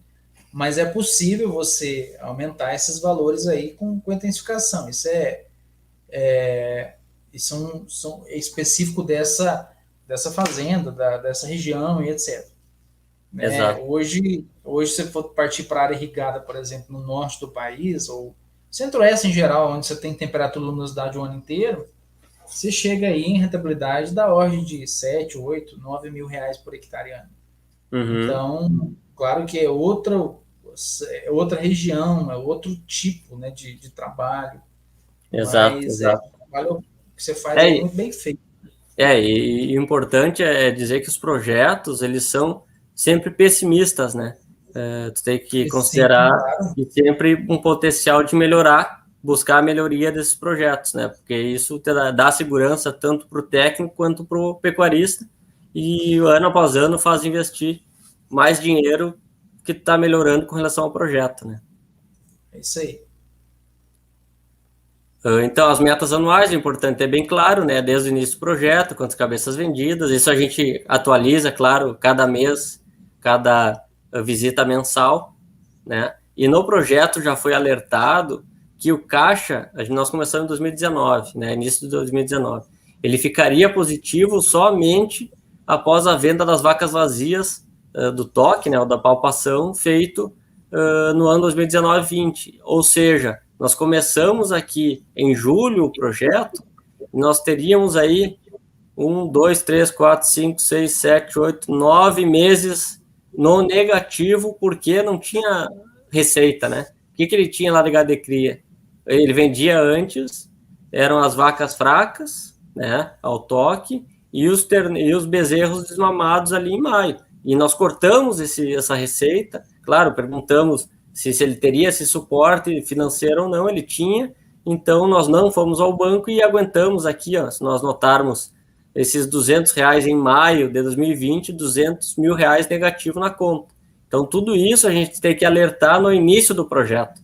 Mas é possível você aumentar esses valores aí com intensificação. Isso é específico dessa fazenda, dessa região e etc. Exato. Hoje, se você for partir para a área irrigada, por exemplo, no norte do país, ou centro-oeste em geral, onde você tem temperatura e luminosidade o ano inteiro, você chega aí em rentabilidade da ordem de 7, 8, 9 mil reais por hectare ano. Uhum. Então, claro que é outra região, é outro tipo, né, de trabalho. Exato, mas exato. O que você faz é muito bem feito. E o importante é dizer que os projetos, eles são sempre pessimistas, né? Tu tem que considerar que sempre um potencial de melhorar, buscar a melhoria desses projetos, né? Porque isso dá segurança tanto para o técnico quanto para o pecuarista, e ano após ano faz investir mais dinheiro que está melhorando com relação ao projeto, né? É isso aí. Então, as metas anuais, o importante é bem claro, né? Desde o início do projeto, quantas cabeças vendidas, isso a gente atualiza, claro, cada mês, cada visita mensal, né? E no projeto já foi alertado que o caixa, nós começamos em 2019, né? Início de 2019, ele ficaria positivo somente após a venda das vacas vazias do toque, né? Ou da palpação, feito no ano 2019-20, ou seja, nós começamos aqui em julho o projeto, nós teríamos aí 1, 2, 3, 4, 5, 6, 7, 8, 9 meses no negativo, porque não tinha receita, né? O que ele tinha lá de gado de cria? Ele vendia antes, eram as vacas fracas, né, ao toque, e os bezerros desmamados ali em maio. E nós cortamos essa receita, claro, perguntamos se ele teria esse suporte financeiro ou não, ele tinha, então nós não fomos ao banco e aguentamos aqui, ó, se nós notarmos esses R$200 em maio de 2020, R$200 mil negativo na conta. Então tudo isso a gente tem que alertar no início do projeto,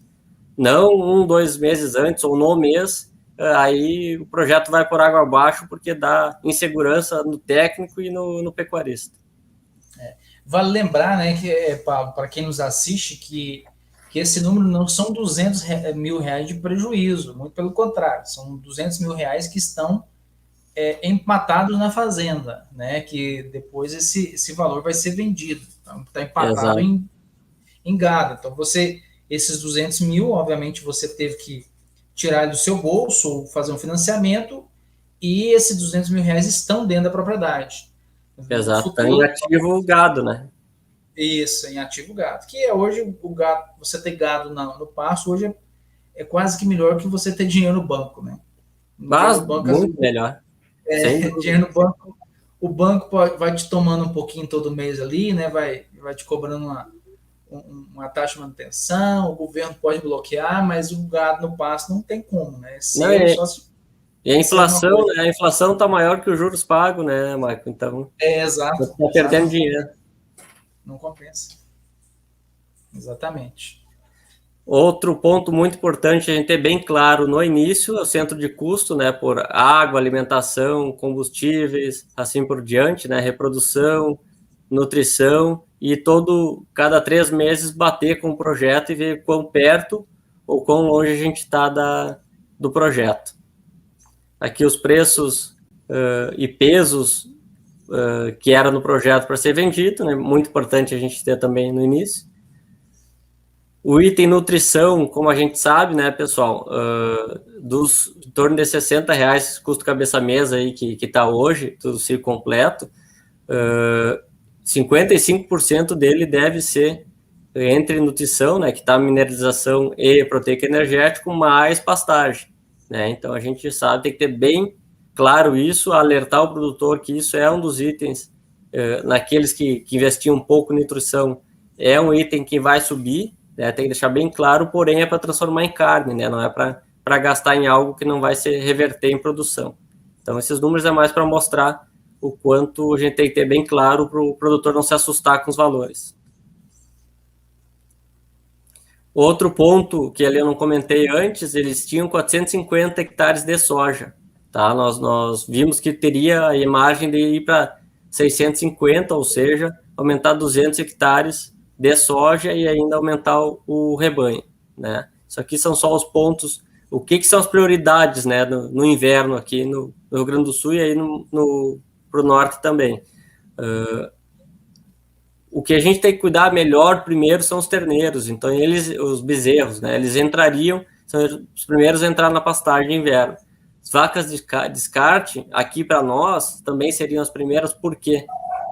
não 1, 2 meses antes ou no mês, aí o projeto vai por água abaixo porque dá insegurança no técnico e no pecuarista. Vale lembrar, né, que para quem nos assiste, que esse número não são R$200 mil de prejuízo, muito pelo contrário, são R$200 mil que estão empatados na fazenda, né, que depois esse valor vai ser vendido, então está empatado em gado. Então esses 200 mil, obviamente você teve que tirar do seu bolso ou fazer um financiamento, e esses R$200 mil estão dentro da propriedade. Exato, está em ativo o gado, né? Isso, em ativo gado. Que é hoje o gado, você ter gado no pasto, hoje é quase que melhor que você ter dinheiro no banco, né? Dinheiro Mas no banco, às muito vezes, melhor, sem dúvida. dinheiro no banco, o banco vai te tomando um pouquinho todo mês ali, né? Vai te cobrando uma taxa de manutenção, o governo pode bloquear, mas o gado no pasto não tem como, né? Não, Seu, só se e a fizer alguma inflação, coisa. né? A inflação está maior que os juros pagos, né, Marco? Então, você Exato, está exato, perdendo dinheiro. não compensa. Exatamente. Outro ponto muito importante a gente ter bem claro no início é o centro de custo, né, por água, alimentação, combustíveis, assim por diante, né, reprodução, nutrição, e cada 3 meses bater com o projeto e ver quão perto ou quão longe a gente está do projeto. Aqui os preços e pesos que era no projeto para ser vendido, né, muito importante a gente ter também no início. O item nutrição, como a gente sabe, né, pessoal, dos em torno de R$60 custo cabeça-mesa aí que está hoje, tudo se completo, 55% dele deve ser entre nutrição, né, que está mineralização e proteico energético, mais pastagem, né? Então a gente sabe, tem que ter bem claro isso, alertar o produtor que isso é um dos itens, naqueles que investiam um pouco em nutrição, é um item que vai subir, né? Tem que deixar bem claro, porém é para transformar em carne, né? Não é para gastar em algo que não vai se reverter em produção. Então esses números é mais para mostrar o quanto a gente tem que ter bem claro para o produtor não se assustar com os valores. Outro ponto que ali eu não comentei antes, eles tinham 450 hectares de soja, tá? Nós vimos que teria a imagem de ir para 650, ou seja, aumentar 200 hectares de soja e ainda aumentar o rebanho, né? Isso aqui são só os pontos, o que são as prioridades, né, no inverno aqui no Rio Grande do Sul e aí para o norte também. O que a gente tem que cuidar melhor primeiro são os terneiros, então os bezerros, né, eles entrariam, são os primeiros a entrar na pastagem de inverno. As vacas de descarte, aqui para nós, também seriam as primeiras, por quê?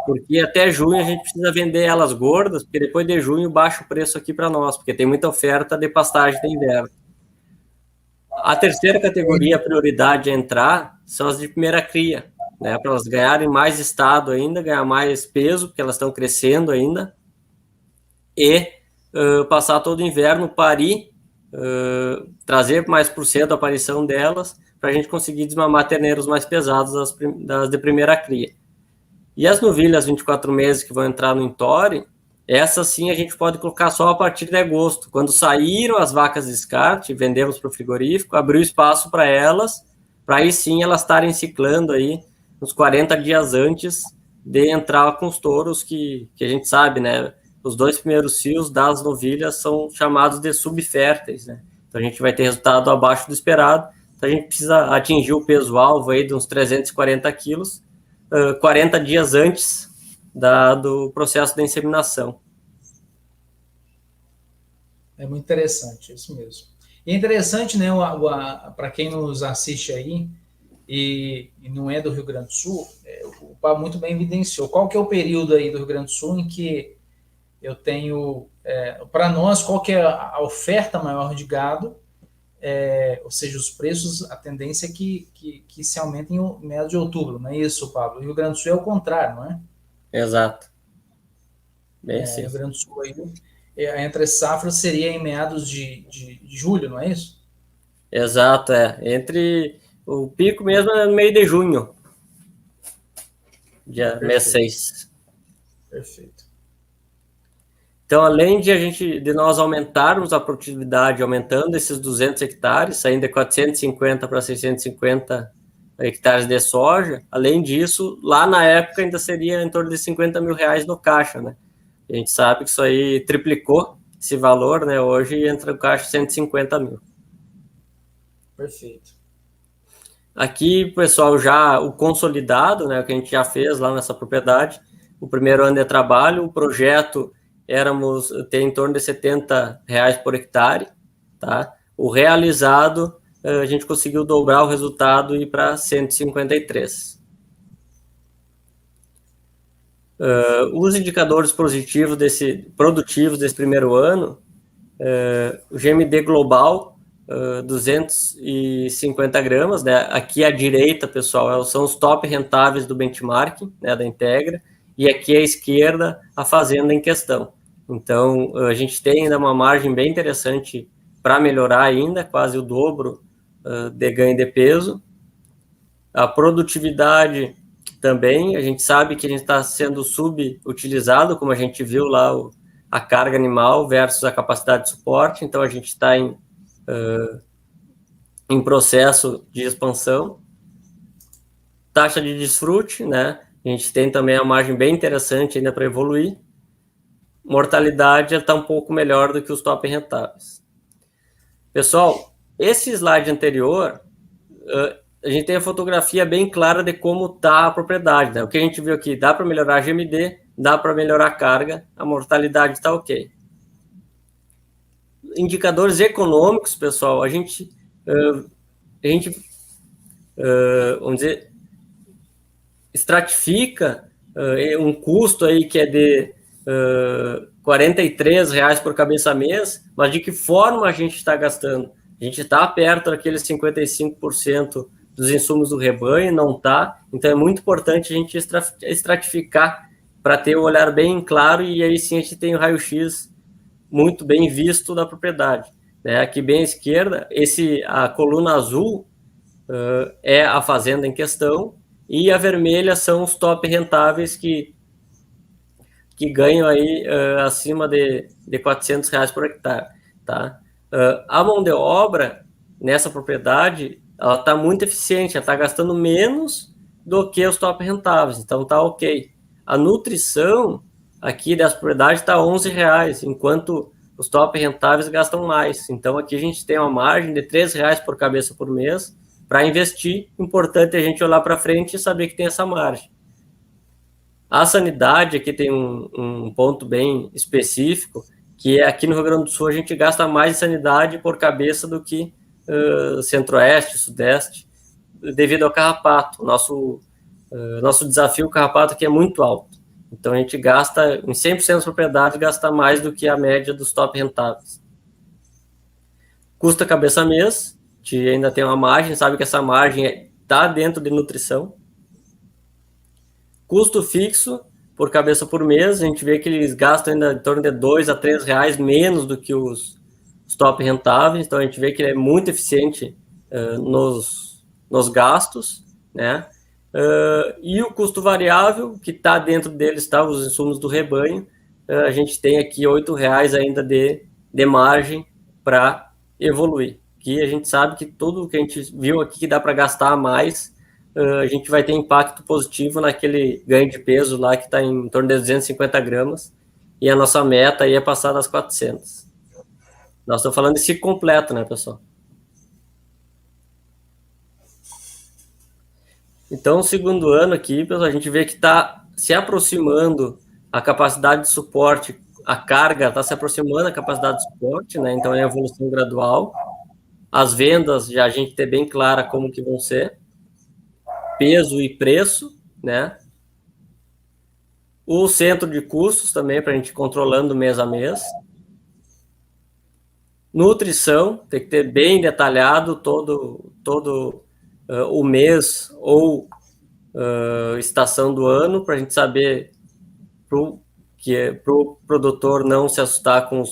Porque até junho a gente precisa vender elas gordas, porque depois de junho baixa o preço aqui para nós, porque tem muita oferta de pastagem de inverno. A terceira categoria, a prioridade a entrar, são as de primeira cria, né, para elas ganharem mais estado ainda, ganhar mais peso, porque elas estão crescendo ainda, e passar todo o inverno, parir, trazer mais por cedo a aparição delas, para a gente conseguir desmamar terneiros mais pesados das de primeira cria. E as novilhas 24 meses que vão entrar no entore, essas sim a gente pode colocar só a partir de agosto. Quando saíram as vacas de descarte, vendemos para o frigorífico, abriu espaço para elas, para aí sim elas estarem ciclando aí uns 40 dias antes de entrar com os touros, que a gente sabe, né? Os 2 primeiros cios das novilhas são chamados de subférteis, né? Então a gente vai ter resultado abaixo do esperado, então a gente precisa atingir o peso-alvo aí de uns 340 quilos, 40 dias antes do processo de inseminação. É muito interessante, isso mesmo. E é interessante, né, para quem nos assiste aí e não é do Rio Grande do Sul, o Pablo muito bem evidenciou. Qual que é o período aí do Rio Grande do Sul em que eu tenho, para nós, qual que é a oferta maior de gado, ou seja, os preços, a tendência é que se aumentem em meados de outubro, não é isso, Pablo? O Rio Grande do Sul é o contrário, não é? Exato. Bem sim. Rio Grande do Sul aí, a entre safra seria em meados de julho, não é isso? Exato, entre o pico mesmo é no meio de junho, dia 6. Perfeito. Então, além de nós aumentarmos a produtividade, aumentando esses 200 hectares, saindo de 450 para 650 hectares de soja, além disso, lá na época ainda seria em torno de R$50 mil no caixa, né? A gente sabe que isso aí triplicou esse valor, né? Hoje entra no caixa 150 mil. Perfeito. Aqui, pessoal, já o consolidado, né? O que a gente já fez lá nessa propriedade, o primeiro ano de trabalho, o projeto tem em torno de R$70 por hectare, tá? O realizado, a gente conseguiu dobrar o resultado e ir para 153. Os indicadores produtivos desse primeiro ano, o GMD global, 250 gramas, né? Aqui à direita, pessoal, são os top rentáveis do benchmarking, né, da Integra, e aqui à esquerda, a fazenda em questão. Então, a gente tem ainda uma margem bem interessante para melhorar ainda, quase o dobro de ganho de peso. A produtividade também, a gente sabe que a gente está sendo subutilizado, como a gente viu lá, a carga animal versus a capacidade de suporte, então a gente está em processo de expansão. Taxa de desfrute, né? A gente tem também a margem bem interessante ainda para evoluir. Mortalidade está um pouco melhor do que os top rentáveis. Pessoal, esse slide anterior, a gente tem a fotografia bem clara de como está a propriedade, né? O que a gente viu aqui, dá para melhorar a GMD, dá para melhorar a carga, a mortalidade está ok. Indicadores econômicos, pessoal, a gente vamos dizer, estratifica um custo aí que é de R$43 por cabeça mês, mas de que forma a gente está gastando? A gente está perto daqueles 55% dos insumos do rebanho, não está? Então é muito importante a gente estratificar para ter um olhar bem claro e aí sim a gente tem o raio-x muito bem visto da propriedade. Né? Aqui bem à esquerda, a coluna azul é a fazenda em questão e a vermelha são os top rentáveis que ganham aí acima de R$400 por hectare. Tá? A mão de obra nessa propriedade ela está muito eficiente, ela está gastando menos do que os top rentáveis, então está ok. A nutrição aqui dessa propriedade está R$11, enquanto os top rentáveis gastam mais. Então aqui a gente tem uma margem de R$3 por cabeça por mês para investir. Importante a gente olhar para frente e saber que tem essa margem. A sanidade aqui tem um ponto bem específico, que é aqui no Rio Grande do Sul a gente gasta mais em sanidade por cabeça do que Centro-Oeste, Sudeste, devido ao carrapato. Nosso desafio, o carrapato aqui é muito alto. Então a gente gasta, em 100% das propriedades, gasta mais do que a média dos top rentáveis. Custo cabeça mês, a gente ainda tem uma margem, sabe que essa margem está dentro de nutrição. Custo fixo por cabeça por mês, a gente vê que eles gastam ainda em torno de R$2 a R$3 menos do que os top rentáveis, então a gente vê que ele é muito eficiente nos gastos, né? E o custo variável, que está dentro deles, tá, os insumos do rebanho, a gente tem aqui R$8 ainda de margem para evoluir. Que a gente sabe que tudo que a gente viu aqui que dá para gastar mais, a gente vai ter impacto positivo naquele ganho de peso lá que está em torno de 250 gramas, e a nossa meta aí é passar das 400. Nós estamos falando de ciclo completo, né, pessoal? Então, o segundo ano aqui, pessoal, a gente vê que está se aproximando a capacidade de suporte, a carga está se aproximando da capacidade de suporte, né? Então, é evolução gradual. As vendas, já a gente tem bem clara como que vão ser. Peso e preço, né? O centro de custos também, para a gente ir controlando mês a mês. Nutrição, tem que ter bem detalhado todo o mês ou estação do ano, para a gente saber para o produtor não se assustar com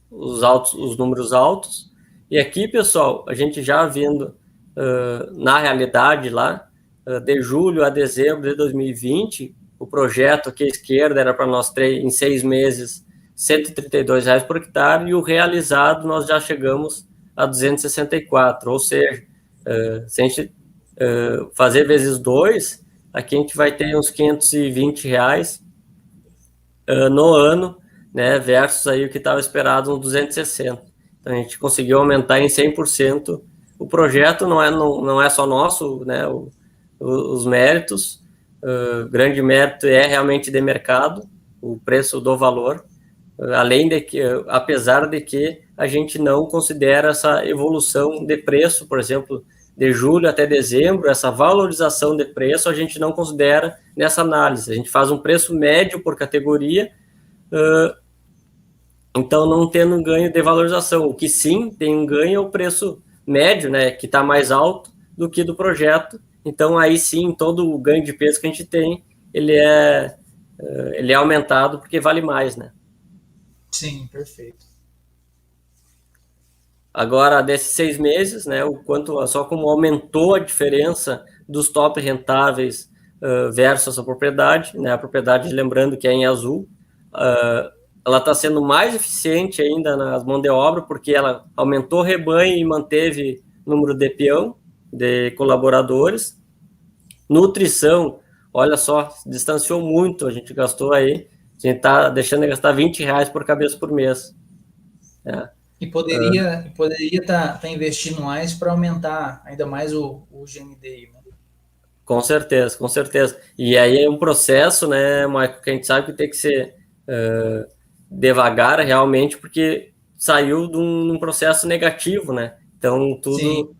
os números altos. E aqui, pessoal, a gente já vendo na realidade lá, de julho a dezembro de 2020, o projeto aqui à esquerda era para nós em 6 meses R$132 por hectare, e o realizado nós já chegamos a 264, ou seja, se a gente fazer vezes 2, aqui a gente vai ter uns R$520 no ano, né, versus aí o que estava esperado, uns 260. Então a gente conseguiu aumentar em 100%. O projeto não é só nosso, né, os méritos, grande mérito é realmente de mercado, o preço do valor, além de que, apesar de que a gente não considera essa evolução de preço, por exemplo, de julho até dezembro, essa valorização de preço a gente não considera nessa análise. A gente faz um preço médio por categoria, então não tendo um ganho de valorização. O que sim tem um ganho é o preço médio, né, que está mais alto do que do projeto. Então aí sim, todo o ganho de peso que a gente tem, ele é aumentado porque vale mais, né? Sim, perfeito. Agora, desses 6 meses, né, o quanto, só como aumentou a diferença dos top rentáveis versus a propriedade, né, a propriedade, lembrando que é em azul, ela está sendo mais eficiente ainda nas mãos de obra, porque ela aumentou o rebanho e manteve o número de peão, de colaboradores. Nutrição, olha só, distanciou muito, a gente gastou aí, a gente está deixando de gastar R$20 por cabeça por mês. E poderia tá investindo mais para aumentar ainda mais o GMD, né? Com certeza, com certeza. E aí é um processo, né, Michael, que a gente sabe que tem que ser devagar realmente, porque saiu de um processo negativo, né? Então, tudo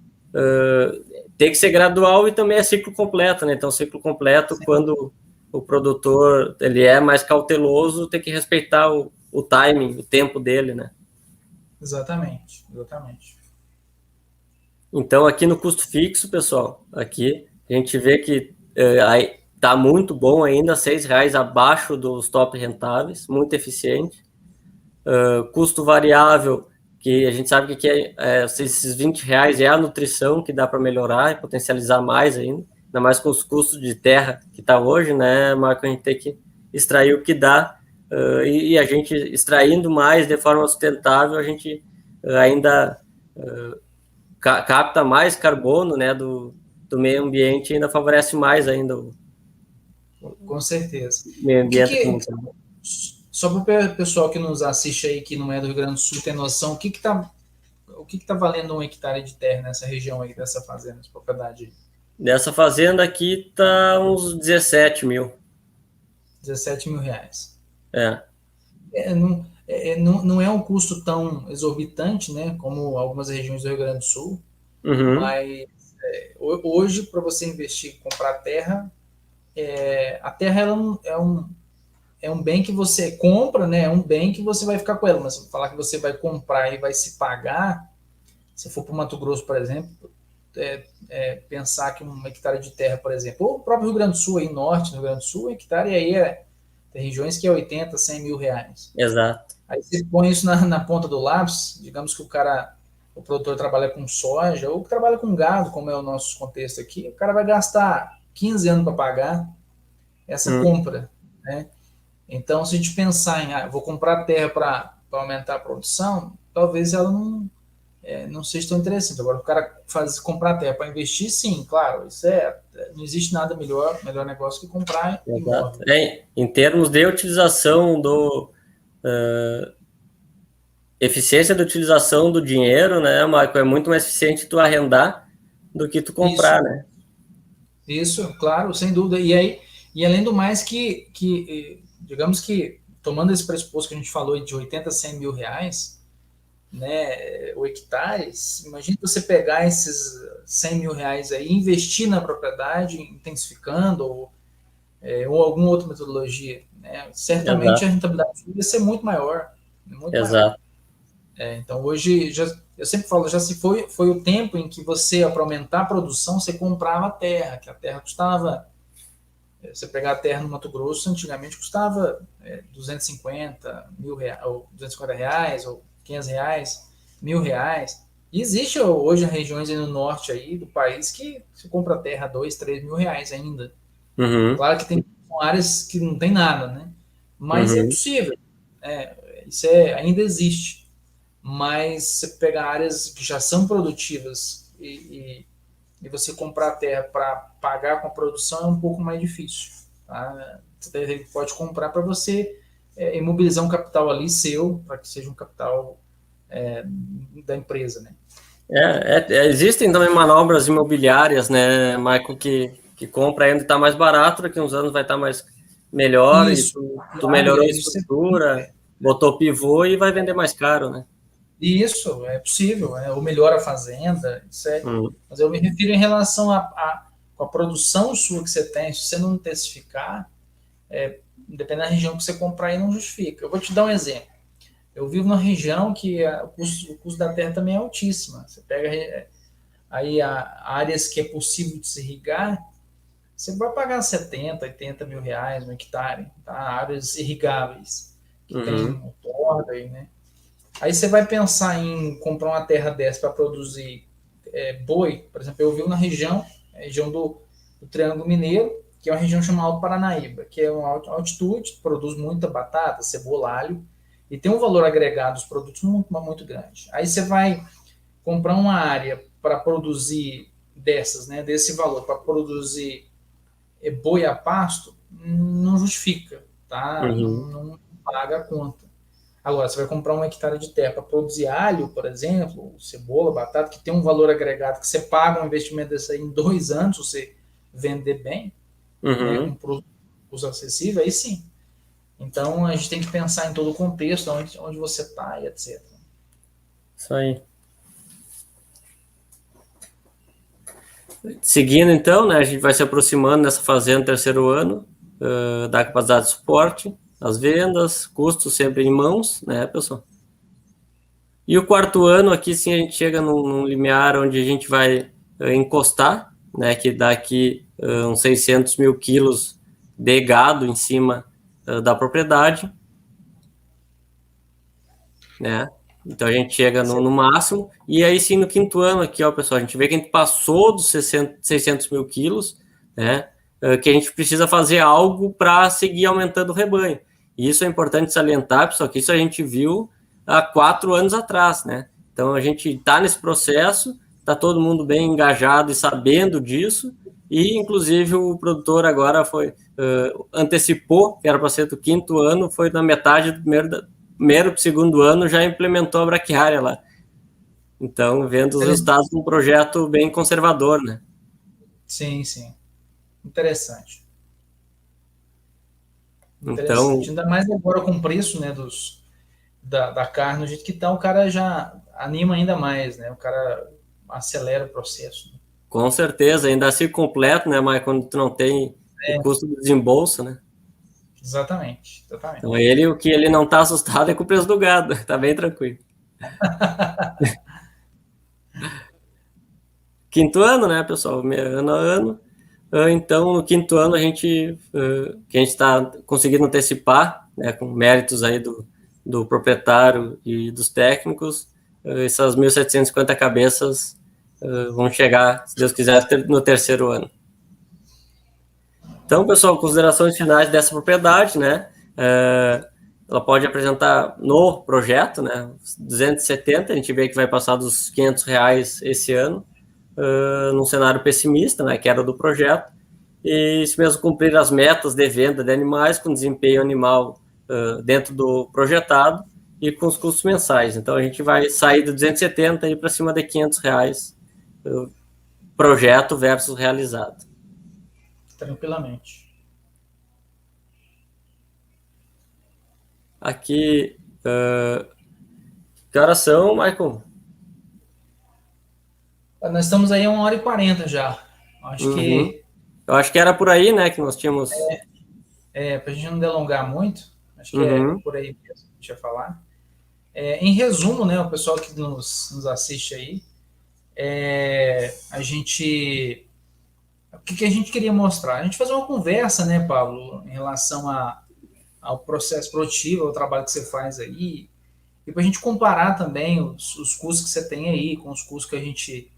tem que ser gradual e também é ciclo completo, né? Então, ciclo completo, quando o produtor ele é mais cauteloso, tem que respeitar o timing, o tempo dele, né? Exatamente, exatamente. Então, aqui no custo fixo, pessoal, aqui a gente vê que está muito bom ainda, R$6 abaixo dos top rentáveis, muito eficiente. Custo variável, que a gente sabe que esses R$20 é a nutrição que dá para melhorar e potencializar mais ainda mais com os custos de terra que está hoje, né, Marco? A gente tem que extrair o que dá, e a gente extraindo mais de forma sustentável, a gente ainda capta mais carbono, né, do meio ambiente, e ainda favorece mais ainda com certeza. Meio ambiente. Só para o pessoal que nos assiste aí, que não é do Rio Grande do Sul, ter noção, o que tá valendo 1 hectare de terra nessa região aí, dessa fazenda, essa propriedade? Dessa fazenda aqui tá uns 17 mil. 17 mil reais. Não, não é um custo tão exorbitante, né, como algumas regiões do Rio Grande do Sul, mas hoje, para você investir, comprar terra, a terra ela é um bem que você compra, né? É um bem que você vai ficar com ela. Mas se falar que você vai comprar e vai se pagar, se for para o Mato Grosso, por exemplo, pensar que 1 hectare de terra, por exemplo, ou o próprio Rio Grande do Sul, aí norte do Rio Grande do Sul, 1 hectare aí tem regiões que é 80, 100 mil reais. Exato. Aí você põe isso na ponta do lápis, digamos que o produtor trabalha com soja, ou trabalha com gado, como é o nosso contexto aqui, o cara vai gastar 15 anos para pagar essa compra, né? Então, se a gente pensar em, vou comprar terra para aumentar a produção, talvez ela não seja tão interessante. Agora, o cara comprar terra para investir, sim, claro, isso não existe nada melhor negócio que comprar imóvel. Em termos de utilização eficiência da utilização do dinheiro, né, Marco, é muito mais eficiente tu arrendar do que tu comprar, né? Isso, claro, sem dúvida. E além do mais que digamos que, tomando esse pressuposto que a gente falou de 80, 100 mil reais, né, o hectare, imagina você pegar esses 100 mil reais aí e investir na propriedade, intensificando, ou alguma outra metodologia, né? Certamente a rentabilidade vai ser muito maior. Exato. Então, hoje, eu sempre falo, já se foi o tempo em que você, para aumentar a produção, você comprava a terra, que a terra custava... Você pegar a terra no Mato Grosso, antigamente custava 250 mil reais, ou 250 reais, ou 500 reais, R$1.000. E existe hoje regiões aí no norte aí do país que você compra terra a 2, 3 mil reais ainda. Claro que tem áreas que não tem nada, né? Mas é possível. Isso ainda existe. Mas você pegar áreas que já são produtivas e você comprar terra para pagar com a produção é um pouco mais difícil. Tá? Você pode comprar para você imobilizar um capital ali seu, para que seja um capital da empresa, né? Existem também manobras imobiliárias, né, Michael, que compra ainda está mais barato, daqui a uns anos vai estar mais melhor. Isso, e tu melhorou a estrutura, botou pivô e vai vender mais caro, né? Isso, é possível, ou melhora a fazenda, isso é, mas eu me refiro em relação com a produção sua que você tem, se você não intensificar, dependendo da região que você comprar aí, não justifica. Eu vou te dar um exemplo. Eu vivo numa região que o custo da terra também é altíssimo. Você pega aí áreas que é possível de se irrigar, você vai pagar 70, 80 mil reais no hectare, tá? Áreas irrigáveis, que tem outorga aí, né? Aí você vai pensar em comprar uma terra dessa para produzir boi, por exemplo, eu vivo na região do Triângulo Mineiro, que é uma região chamada Alto Paranaíba, que é uma altitude, produz muita batata, cebola, alho, e tem um valor agregado dos produtos muito, muito grande. Aí você vai comprar uma área para produzir desse valor, para produzir boi a pasto, não justifica, tá? Não paga a conta. Agora, você vai comprar um hectare de terra para produzir alho, por exemplo, cebola, batata, que tem um valor agregado, que você paga um investimento desse aí em 2 anos, se você vender bem, né, com produtos acessíveis, aí sim. Então, a gente tem que pensar em todo o contexto, onde você está e etc. Isso aí. Seguindo, então, né, a gente vai se aproximando nessa fazenda no terceiro ano, da capacidade de suporte, as vendas, custos sempre em mãos, né, pessoal? E o quarto ano, aqui sim, a gente chega num limiar onde a gente vai encostar, né, que dá aqui uns 600 mil quilos de gado em cima da propriedade, né? Então a gente chega no máximo, e aí sim no quinto ano aqui, ó, pessoal, a gente vê que a gente passou dos 600 mil quilos, né? Que a gente precisa fazer algo para seguir aumentando o rebanho. E isso é importante salientar, pessoal, que isso a gente viu há 4 anos atrás, né? Então a gente está nesse processo, está todo mundo bem engajado e sabendo disso, e inclusive o produtor agora antecipou, que era para ser do quinto ano, foi na metade do primeiro para o segundo ano já implementou a braquiária lá. Então, vendo os resultados de um projeto bem conservador, né? Sim, sim. Interessante. Então, ainda mais agora com o preço, né, da carne, do jeito que tá, o cara já anima ainda mais, né? O cara acelera o processo. Né? Com certeza, ainda assim completo, né? Mas quando tu não tem o custo do desembolso, né? Exatamente. Então, o que ele não tá assustado é com o preço do gado, tá bem tranquilo. Quinto ano, né, pessoal? Ano a ano. Então, no quinto ano, que a gente está conseguindo antecipar, né, com méritos aí do proprietário e dos técnicos, essas 1.750 cabeças vão chegar, se Deus quiser, no terceiro ano. Então, pessoal, considerações finais dessa propriedade, né? Ela pode apresentar no projeto, né? 270, a gente vê que vai passar dos R$500 esse ano, num cenário pessimista, né? Que era do projeto. E se mesmo cumprir as metas de venda de animais com desempenho animal dentro do projetado e com os custos mensais. Então, a gente vai sair de 270 e para cima de R$500 projeto versus realizado. Tranquilamente. Aqui, que horas são, Michael? Nós estamos aí a 1h40 já. Eu acho que era por aí, né, que nós tínhamos... Para a gente não delongar muito, acho que é por aí mesmo que a gente ia falar. Em resumo, né, o pessoal que nos assiste aí, o que a gente queria mostrar? A gente fazer uma conversa, né, Pablo, em relação ao processo produtivo, ao trabalho que você faz aí, e para a gente comparar também os custos que você tem aí com os custos que a gente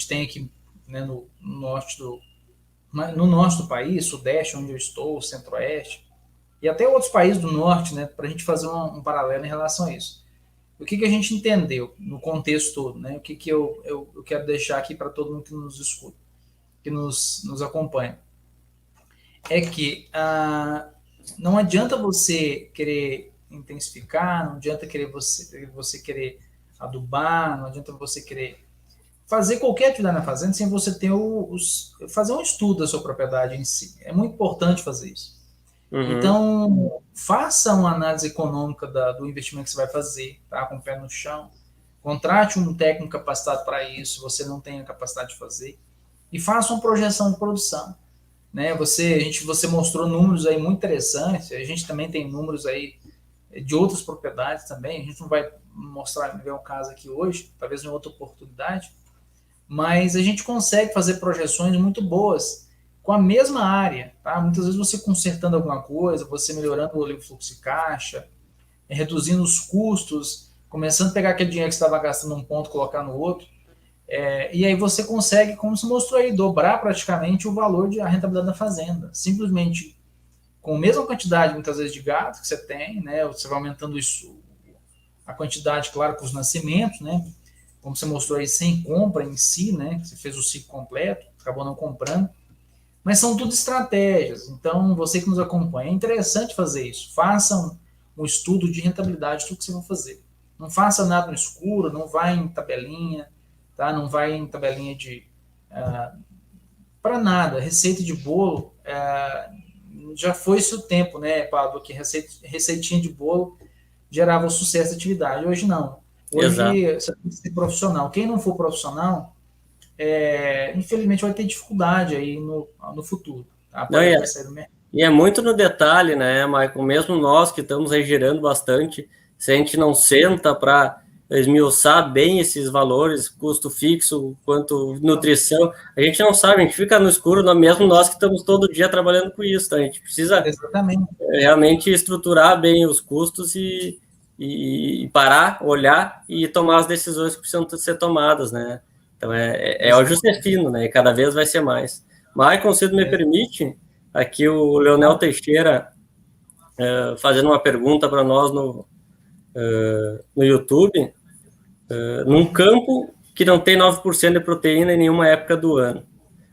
tem aqui, né, no norte do país, sudeste, onde eu estou, centro-oeste, e até outros países do norte, né, para a gente fazer um paralelo em relação a isso. O que a gente entendeu no contexto todo, né? O que eu quero deixar aqui para todo mundo que nos escuta, que nos acompanha, é que não adianta você querer intensificar, não adianta você querer adubar, não adianta você querer fazer qualquer atividade na fazenda sem você ter fazer um estudo da sua propriedade em si. É muito importante fazer isso. Então, faça uma análise econômica do investimento que você vai fazer, tá? Com o pé no chão. Contrate um técnico capacitado para isso, se você não tem a capacidade de fazer. E faça uma projeção de produção. Né? Você mostrou números aí muito interessantes, a gente também tem números aí de outras propriedades também, a gente não vai ver um caso aqui hoje, talvez em outra oportunidade, mas a gente consegue fazer projeções muito boas com a mesma área, tá? Muitas vezes você consertando alguma coisa, você melhorando o livre fluxo de caixa, reduzindo os custos, começando a pegar aquele dinheiro que você estava gastando num ponto e colocar no outro, e aí você consegue, como se mostrou aí, dobrar praticamente o valor de a rentabilidade da fazenda. Simplesmente com a mesma quantidade, muitas vezes, de gado que você tem, né? Você vai aumentando isso, a quantidade, claro, com os nascimentos, né? Como você mostrou aí, sem compra em si, né? Você fez o ciclo completo, acabou não comprando. Mas são tudo estratégias. Então, você que nos acompanha, é interessante fazer isso. Faça um estudo de rentabilidade de tudo que você vai fazer. Não faça nada no escuro, não vai em tabelinha, tá? Não vai em tabelinha de para nada. Receita de bolo já foi seu tempo, né, Pablo? Que receitinha de bolo gerava o sucesso da atividade. Hoje não. Hoje você tem que ser profissional. Quem não for profissional, infelizmente vai ter dificuldade aí no futuro. Tá? Não, e é muito no detalhe, né, Michael? Mesmo nós que estamos aí girando bastante, se a gente não senta para esmiuçar bem esses valores, custo fixo, quanto nutrição, a gente não sabe, a gente fica no escuro, mesmo nós que estamos todo dia trabalhando com isso, tá? A gente precisa realmente estruturar bem os custos e parar, olhar e tomar as decisões que precisam ser tomadas, né? Então, o ajuste é fino, né? E cada vez vai ser mais. Michael, se me permite, aqui o Leonel Teixeira fazendo uma pergunta para nós no YouTube. Num campo que não tem 9% de proteína em nenhuma época do ano,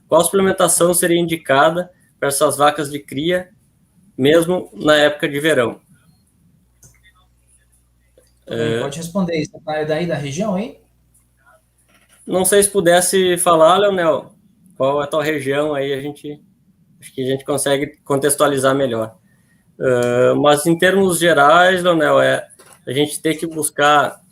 qual suplementação seria indicada para essas vacas de cria, mesmo na época de verão? Pode responder isso. É daí da região, hein? Não sei se pudesse falar, Leonel, qual é a tua região, aí acho que a gente consegue contextualizar melhor. Mas em termos gerais, Leonel, a gente tem que buscar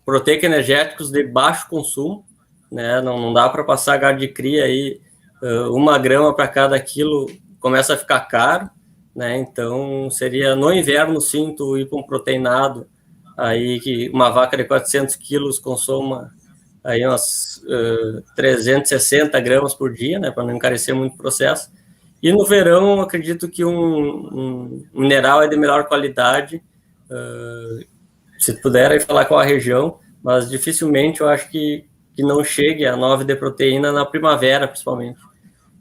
proteico energéticos de baixo consumo, né? Não dá para passar gado de cria aí 1 grama para cada quilo, começa a ficar caro, né? Então seria no inverno sim tu ir para um proteinado aí que uma vaca de 400 quilos consuma aí umas 360 gramas por dia, né? Para não encarecer muito o processo. E no verão, acredito que um mineral é de melhor qualidade. Se puder aí falar qual a região, mas dificilmente eu acho que não chegue a 9 de proteína na primavera, principalmente.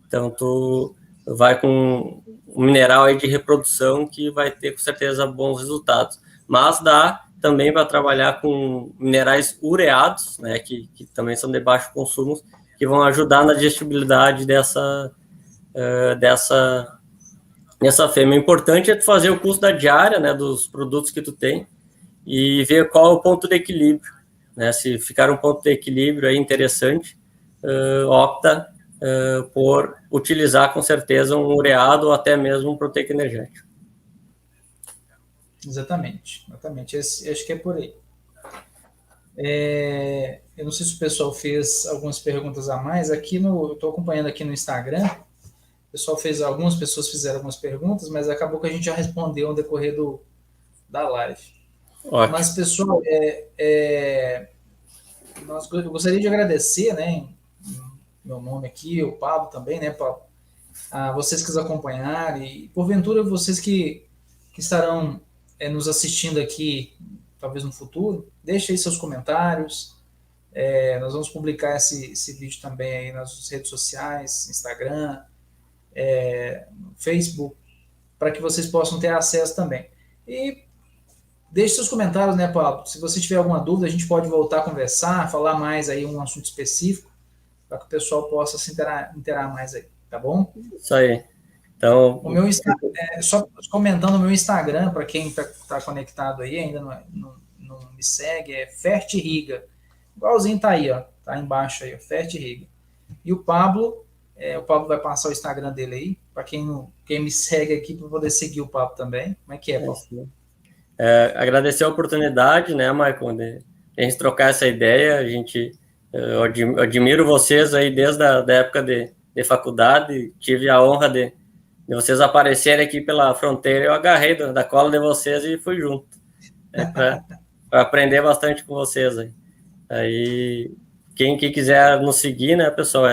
Então, tu vai com um mineral aí de reprodução que vai ter, com certeza, bons resultados. Mas dá também para trabalhar com minerais ureados, né, que também são de baixo consumo, que vão ajudar na digestibilidade dessa fêmea. O importante é tu fazer o custo da diária, né, dos produtos que tu tem, e ver qual é o ponto de equilíbrio, né? Se ficar um ponto de equilíbrio aí interessante, opta por utilizar com certeza um ureado ou até mesmo um proteico energético. Exatamente. Acho que é por aí. Eu não sei se o pessoal fez algumas perguntas a mais. Eu estou acompanhando aqui no Instagram. Algumas pessoas fizeram algumas perguntas, mas acabou que a gente já respondeu no decorrer da live. Ótimo. Mas, pessoal, eu gostaria de agradecer, né, meu nome aqui, o Pablo também, né, a vocês que nos acompanharam e, porventura, vocês que estarão nos assistindo aqui, talvez no futuro, deixem aí seus comentários. Nós vamos publicar esse vídeo também aí nas redes sociais, Instagram, Facebook, para que vocês possam ter acesso também. E deixe seus comentários, né, Pablo? Se você tiver alguma dúvida, a gente pode voltar a conversar, falar mais aí um assunto específico, para que o pessoal possa se interar mais aí, tá bom? Isso aí. Então, o meu só comentando o meu Instagram, para quem está conectado aí, ainda não me segue, é Fertirriga. Igualzinho tá aí, ó, tá embaixo aí, ó, Fertirriga. E o Pablo O Pablo vai passar o Instagram dele aí, para quem me segue aqui, para poder seguir o Pablo também. Como é que é, Pablo? Agradecer a oportunidade, né, Michael, de a gente trocar essa ideia. Eu admiro vocês aí desde a da época de faculdade, tive a honra de vocês aparecerem aqui pela fronteira, eu agarrei da cola de vocês e fui junto, para aprender bastante com vocês aí. Aí, quem quiser nos seguir, né, pessoal,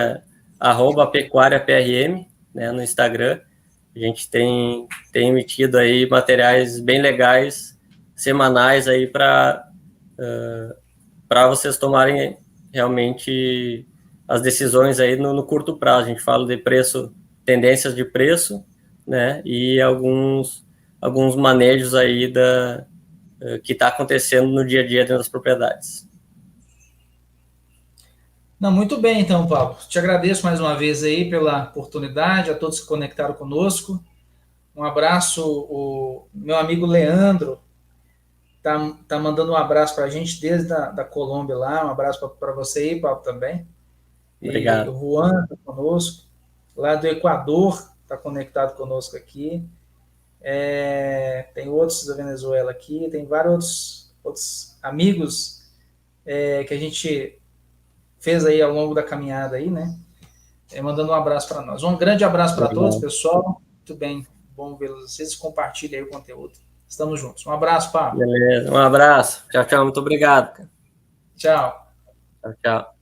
@pecuariaprm, né, no Instagram. A gente tem emitido aí materiais bem legais, semanais aí para vocês tomarem realmente as decisões aí no curto prazo. A gente fala de preço, tendências de preço, né, e alguns manejos aí que está acontecendo no dia a dia dentro das propriedades. Não, muito bem, então, Pablo. Te agradeço mais uma vez aí pela oportunidade, a todos que conectaram conosco. Um abraço, o meu amigo Leandro tá mandando um abraço para a gente desde da Colômbia lá. Um abraço para você aí, Pablo, também. Obrigado. E o Juan está conosco. Lá do Equador está conectado conosco aqui. Tem outros da Venezuela aqui. Tem vários outros amigos que a gente fez aí ao longo da caminhada aí, né? Mandando um abraço para nós. Um grande abraço para todos, pessoal. Muito bem, bom vê-los. Vocês compartilhem aí o conteúdo. Estamos juntos. Um abraço, Pablo. Beleza, um abraço. Tchau, tchau. Muito obrigado. Tchau. Tchau, tchau.